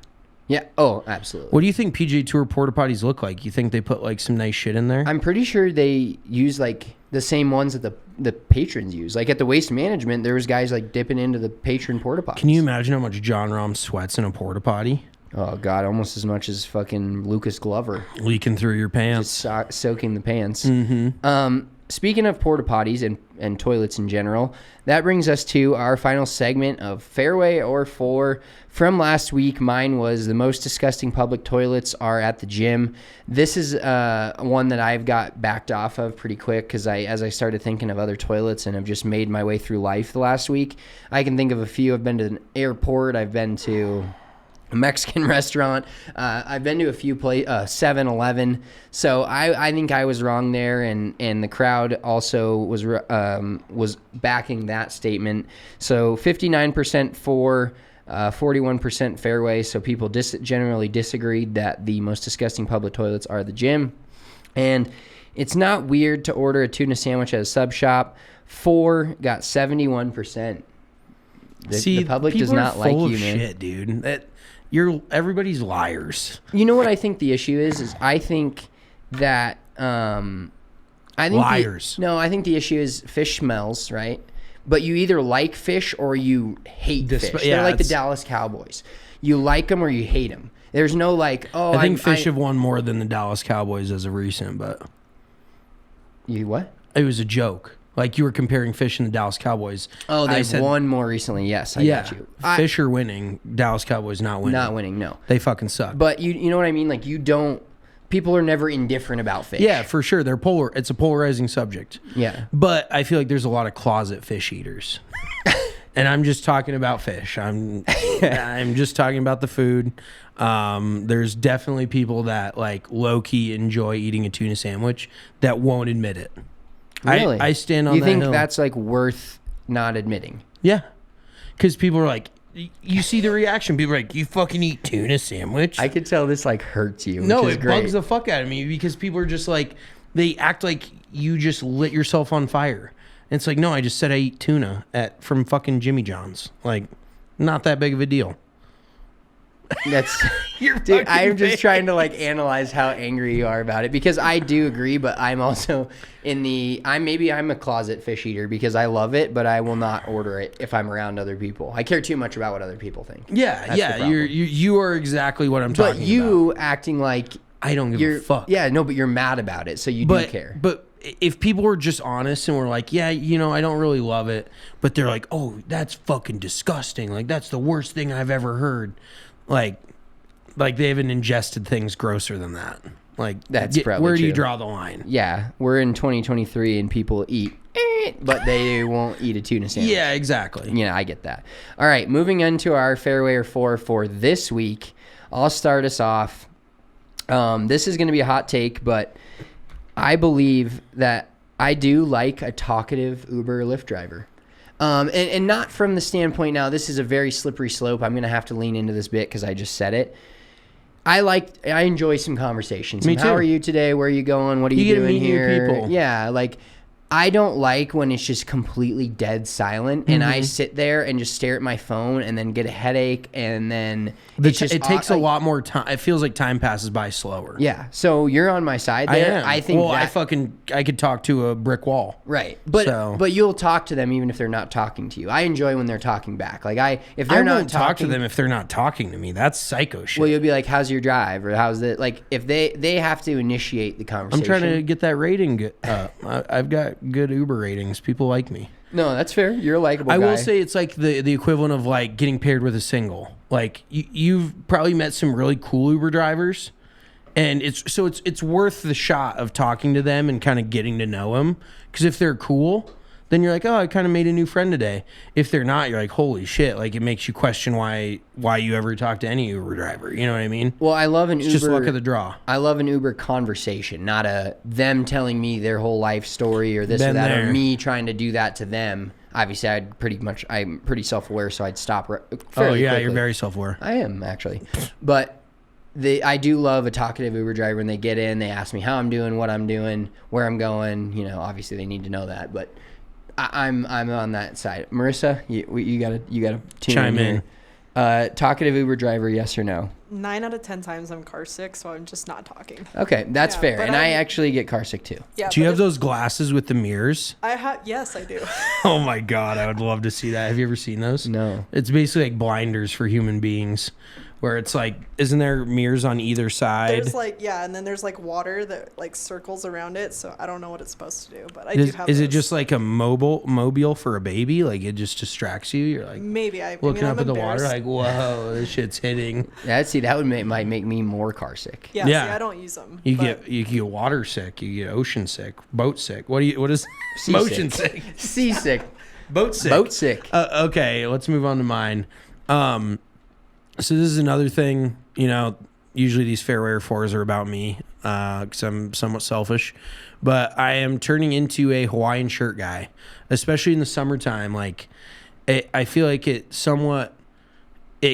Yeah. Oh, absolutely. What do you think PGA Tour porta potties look like? You think they put like some nice shit in there? I'm pretty sure they use like the same ones that the patrons use. Like at the Waste Management, there was guys like dipping into the patron porta potties. Can you imagine how much John Rahm sweats in a porta potty? Oh God, almost as much as fucking Lucas Glover Leaking through your pants. just soaking the pants. Mm-hmm. speaking of porta potties and toilets in general, that brings us to our final segment of fairway or fore. From last week, mine was the most disgusting public toilets are at the gym. This is one that I've got backed off of pretty quick because as I started thinking of other toilets and have just made my way through life the last week. I can think of a few. I've been to an airport. I've been to a Mexican restaurant. I've been to a few 7-Eleven. So I think I was wrong there, and the crowd also was backing that statement. So 59% for 41% fairway. So people generally disagreed that the most disgusting public toilets are the gym. And it's not weird to order a tuna sandwich at a sub shop. Fore got 71%. The public does not like you, man. Shit, dude. Everybody's liars. You know what I think the issue is I think that I think liars. I think the issue is fish smells, right? But you either like fish or you hate fish. They're like the Dallas Cowboys. You like them or you hate them. There's no like, I think fish have won more than the Dallas Cowboys as of recent, but you what? It was a joke. Like you were comparing fish and the Dallas Cowboys. Oh, they've won more recently. Yes, I got you. Fish are winning. Dallas Cowboys not winning. Not winning, no. They fucking suck. But you know what I mean? Like people are never indifferent about fish. Yeah, for sure. They're it's a polarizing subject. Yeah. But I feel like there's a lot of closet fish eaters. And I'm just talking about fish. I'm just talking about the food. There's definitely people that like low key enjoy eating a tuna sandwich that won't admit it. Really? I stand on that hill. You think hill. That's like worth not admitting? Yeah. Because people are like, you see the reaction. People are like, you fucking eat tuna sandwich? I could tell this like hurts you. No, which is it great. bugs the fuck out of me because people are just like, they act like you just lit yourself on fire. And it's like, no, I just said I eat tuna from fucking Jimmy John's. Like, not that big of a deal. That's Dude, I'm just trying to like analyze how angry you are about it because I do agree, but I'm also I'm a closet fish eater because I love it, but I will not order it if I'm around other people. I care too much about what other people think. Yeah, you are exactly what I'm talking about. But you acting like I don't give a fuck. Yeah, no, but you're mad about it, so you do care. But if people were just honest and were like, yeah, I don't really love it, but they're like, oh, that's fucking disgusting. Like, that's the worst thing I've ever heard. Like they haven't ingested things grosser than that. Like, that's probably where do you true. draw the line? Yeah, we're in 2023 and people eat, but they won't eat a tuna sandwich. Yeah, exactly. Yeah, I get that. All right, moving into our fairway or fore for this week. I'll start us off. This is going to be a hot take, but I believe that I do like a talkative Uber or Lyft driver. And not from the standpoint, now this is a very slippery slope. I'm going to have to lean into this bit because I just said it. I enjoy some conversations. Me too. How are you today? Where are you going? What are you doing meet new here? people. Yeah, like I don't like when it's just completely dead silent and I sit there and just stare at my phone and then get a headache and then it takes a lot more time. It feels like time passes by slower. Yeah. So you're on my side there. I think I could talk to a brick wall. Right. But you'll talk to them even if they're not talking to you. I enjoy when they're talking back. Like if they're not won't talk to them if they're not talking to me. That's psycho shit. Well, you'll be like, "How's your drive?" or "How's it?" Like if they have to initiate the conversation. I'm trying to get that rating up. I've got good Uber ratings. People like me. No, that's fair. You're a likable guy. I will say it's like the equivalent of like getting paired with a single. Like you've probably met some really cool Uber drivers, and it's worth the shot of talking to them and kind of getting to know them. Because if they're cool, then you're like, oh, I kind of made a new friend today. If they're not, you're like, holy shit! Like it makes you question why you ever talk to any Uber driver. You know what I mean? Well, I love an it's Uber. Just luck of the draw. I love an Uber conversation, not them telling me their whole life story or this or that, or me trying to do that to them. Obviously, I'm pretty self-aware, so I'd stop fairly quickly. You're very self-aware. I am, actually. But I do love a talkative Uber driver when they get in, they ask me how I'm doing, what I'm doing, where I'm going. You know, obviously they need to know that, but I'm on that side. Marissa, you gotta chime in. Talkative Uber driver, yes or no? 9 out of 10 times I'm car sick, so I'm just not talking. Okay, that's Yeah, fair. but And I actually get car sick too. Yeah. Do you but have those glasses with the mirrors? Yes, I do. Oh my god, I would love to see that. Have you ever seen those? No. It's basically like blinders for human beings, where it's like, isn't there mirrors on either side? There's like, yeah, and then there's like water that like circles around it. So I don't know what it's supposed to do, but I do have Is it those. just like a mobile for a baby? Like it just distracts you? You're like Maybe looking I'm up at the water, embarrassed. like, whoa, this shit's hitting. That would might make me more car sick. Yeah, Yeah. see, I don't use them. You get water sick, you get ocean sick, boat sick. What is motion sick? Seasick. Boat sick. Boat sick. Okay, let's move on to mine. So this is another thing, usually these fairway or fours are about me because I'm somewhat selfish, but I am turning into a Hawaiian shirt guy, especially in the summertime. Like I feel like it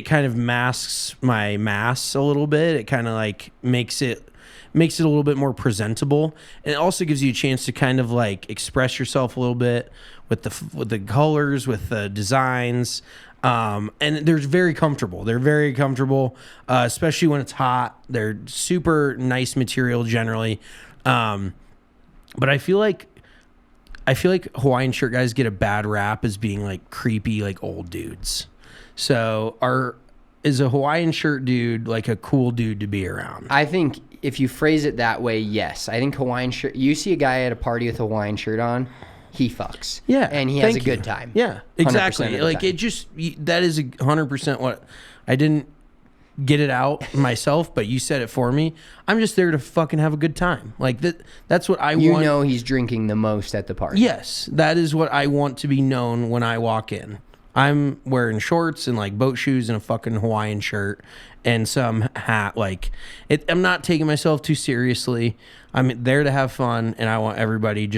kind of masks my mass a little bit. It kind of like makes it a little bit more presentable, and it also gives you a chance to kind of like express yourself a little bit with the colors, with the designs. And they're very comfortable. They're very comfortable, especially when it's hot. They're super nice material generally. But I feel like Hawaiian shirt guys get a bad rap as being like creepy, like old dudes. So is a Hawaiian shirt dude like a cool dude to be around? I think if you phrase it that way, yes. I think Hawaiian shirt. You see a guy at a party with a Hawaiian shirt on, he fucks. Yeah, and he has a thank you. good time. Yeah, 100% exactly. of the Like time. it just that is 100% what I didn't get it out myself, but you said it for me. I'm just there to fucking have a good time. Like that's what I want. He's drinking the most at the party. Yes, that is what I want to be known when I walk in. I'm wearing shorts and like boat shoes and a fucking Hawaiian shirt and some hat. Like I'm not taking myself too seriously. I'm there to have fun, and I want everybody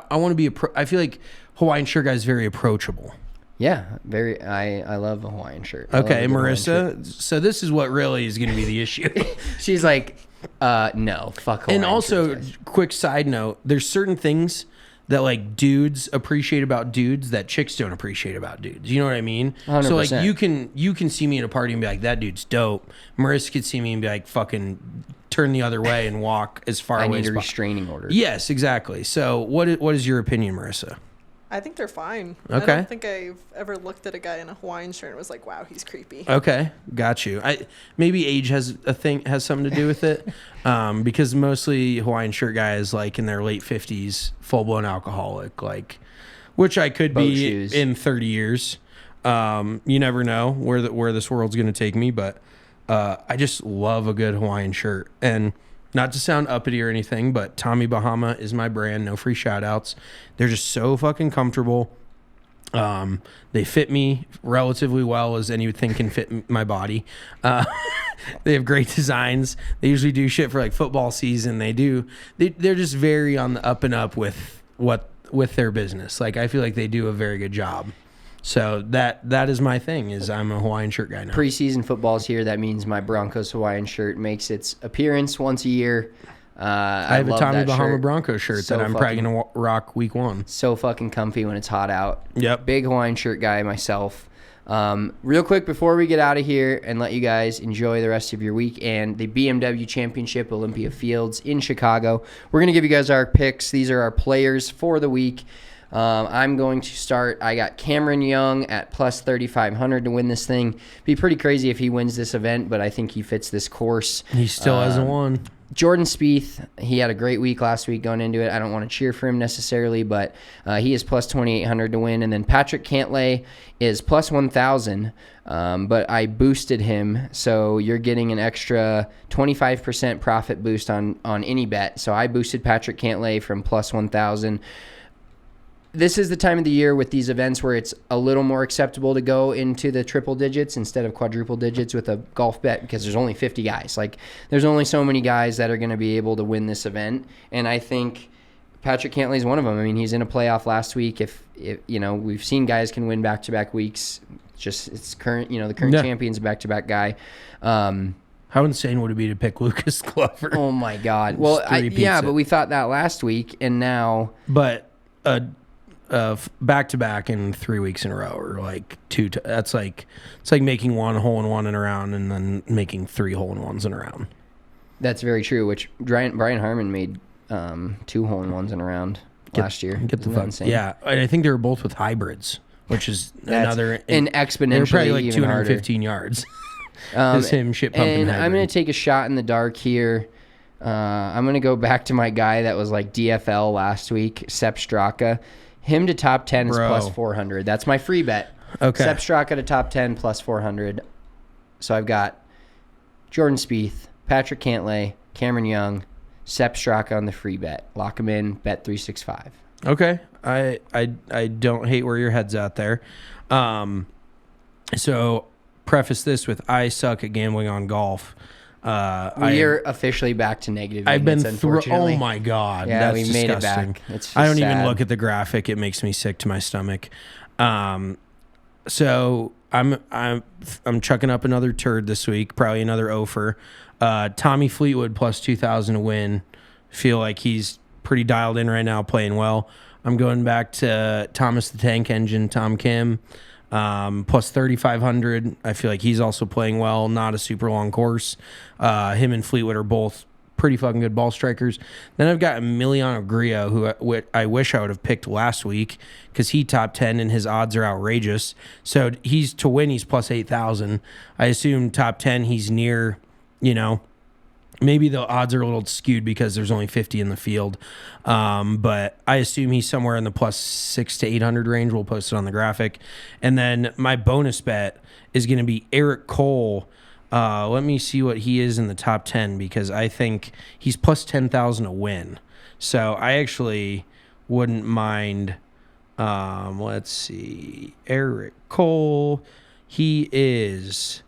I want to be I feel like Hawaiian shirt guy is very approachable. Yeah, very. I love a Hawaiian shirt. I love Okay, a good Hawaiian shirt. Marissa. So this is what really is going to be the issue. She's like, no, fuck Hawaiian And also, shirts, guys. quick side note: there's certain things that like dudes appreciate about dudes that chicks don't appreciate about dudes. You know what I mean? 100%. So like you can see me at a party and be like, that dude's dope. Marissa could see me and be like, fucking turn the other way and walk as far I away need as a possible. restraining order. Yes, exactly. So what is your opinion, Marissa? I think they're fine. I Okay. don't think I've ever looked at a guy in a Hawaiian shirt and was like, wow, he's creepy. Okay, got you. Maybe age has something to do with it, because mostly Hawaiian shirt guys like in their late 50s, full blown alcoholic, like, which I could Boat be shoes. in 30 years. You never know where this world's gonna take me, but I just love a good Hawaiian shirt. And not to sound uppity or anything, but Tommy Bahama is my brand. No free shout outs. They're just so fucking comfortable. They fit me relatively well as anything can fit my body. They have great designs. They usually do shit for like football season. They're just very on the up and up with their business. Like I feel like they do a very good job. So that is my thing. Is I'm a Hawaiian shirt guy now. Preseason football's here. That means my Broncos Hawaiian shirt makes its appearance once a year. I have a love Tommy that Bahama shirt. Broncos shirt So that I'm probably gonna rock week 1. So fucking comfy when it's hot out. Yep. Big Hawaiian shirt guy myself. Real quick before we get out of here and let you guys enjoy the rest of your week and the BMW Championship Olympia Fields in Chicago, we're going to give you guys our picks. These are our players for the week. I'm going to start. I got Cameron Young at plus 3,500 to win this thing. Be pretty crazy if he wins this event, but I think he fits this course. He still hasn't won. Jordan Spieth, he had a great week last week going into it. I don't want to cheer for him necessarily, but he is plus 2,800 to win. And then Patrick Cantlay is plus 1,000, but I boosted him, so you're getting an extra 25% profit boost on any bet. So I boosted Patrick Cantlay from plus 1,000. This is the time of the year with these events where it's a little more acceptable to go into the triple digits instead of quadruple digits with a golf bet because there's only 50 guys. Like, there's only so many guys that are going to be able to win this event, and I think Patrick Cantlay is one of them. I mean, he's in a playoff last week. If you know, we've seen guys can win back-to-back weeks. It's current, the current champion's a back-to-back guy. How insane would it be to pick Lucas Glover? Oh my God! Well, but we thought that last week, and now. But back to back in 3 weeks in a row, or like that's like it's like making one hole in one in a round and then making 3 hole in ones in a round. That's very true. Which Brian Harmon made 2 hole in ones in a round last year. Get the Isn't that fuck. insane? Yeah, and I think they were both with hybrids, which is That's another an exponentially They were probably like even 215 yards. It's him shit pumping. And hybrid. I'm going to take a shot in the dark here. I'm going to go back to my guy that was like DFL last week, Sepp Straka. Him to top 10 is plus 400. That's my free bet. Okay. Sepp Straka to top 10 plus 400. So I've got Jordan Spieth, Patrick Cantlay, Cameron Young, Sepp Straka on the free bet. Lock him in, bet 365. Okay. I don't hate where your head's at there. So preface this with I suck at gambling on golf. We're officially back to negative. I've been units, through. unfortunately. Oh my god, Yeah, that's we disgusting. made it back. It's just I don't even sad. look at the graphic; it makes me sick to my stomach. So I'm chucking up another turd this week, probably another offer. Tommy Fleetwood plus 2,000 to win. Feel like he's pretty dialed in right now, playing well. I'm going back to Thomas the Tank Engine, Tom Kim, plus 3,500. I feel like he's also playing well. Not a super long course. Him and Fleetwood are both pretty fucking good ball strikers. Then I've got Emiliano Grillo, who I wish I would have picked last week because he top 10 and his odds are outrageous. So he's to win, he's plus 8,000. I assume top 10, he's near, maybe the odds are a little skewed because there's only 50 in the field. But I assume he's somewhere in the plus 600 to 800 range. We'll post it on the graphic. And then my bonus bet is going to be Eric Cole. Let me see what he is in the top 10 because I think he's plus 10,000 to win. So I actually wouldn't mind. Let's see. Eric Cole. He is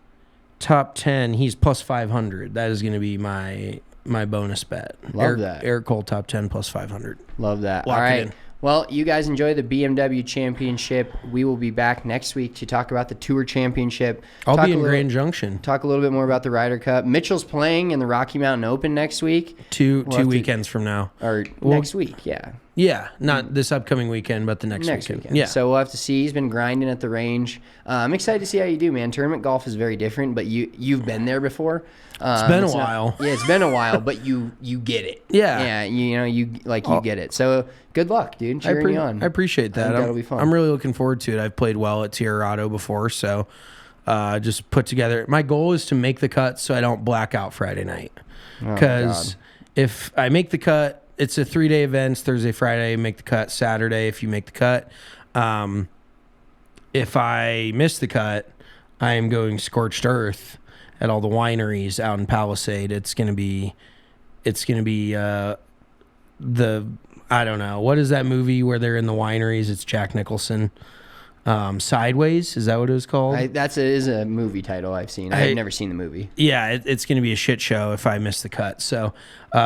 top 10. He's plus 500. That is going to be my bonus bet. Love that. Eric Cole top 10 plus 500. Love that. Lock All it right. in. Well, you guys enjoy the BMW Championship. We will be back next week to talk about the Tour Championship. I'll be in Grand Junction. Talk a little bit more about the Ryder Cup. Mitchell's playing in the Rocky Mountain Open next week. Two weekends from now. Or next week, yeah. Yeah, not this upcoming weekend, but the next weekend. Yeah. So we'll have to see. He's been grinding at the range. I'm excited to see how you do, man. Tournament golf is very different, but you've been there before. It's been a while. It's been a while, but you get it. Yeah. Yeah, you get it. So good luck, dude. Cheering you on. I appreciate that. That'll be fun. I'm really looking forward to it. I've played well at Tierrado before, so just put together. My goal is to make the cut so I don't black out Friday night. Because if I make the cut, it's a 3-day event. It's Thursday, Friday. Make the cut Saturday if you make the cut. If I miss the cut, I am going scorched earth at all the wineries out in Palisade. It's gonna be I don't know, what is that movie where they're in the wineries? It's Jack Nicholson. Sideways, is that what it was called? That is a movie title I've seen. I've never seen the movie. Yeah, it's going to be a shit show if I miss the cut. So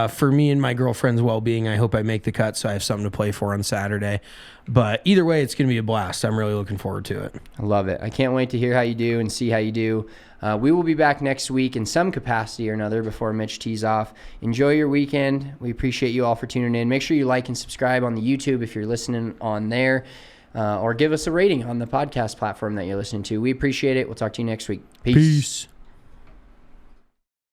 for me and my girlfriend's well-being, I hope I make the cut so I have something to play for on Saturday. But either way, it's going to be a blast. I'm really looking forward to it. I love it. I can't wait to hear how you do and see how you do. We will be back next week in some capacity or another before Mitch tees off. Enjoy your weekend. We appreciate you all for tuning in. Make sure you like and subscribe on the YouTube if you're listening on there. Or give us a rating on the podcast platform that you're listening to. We appreciate it. We'll talk to you next week. Peace.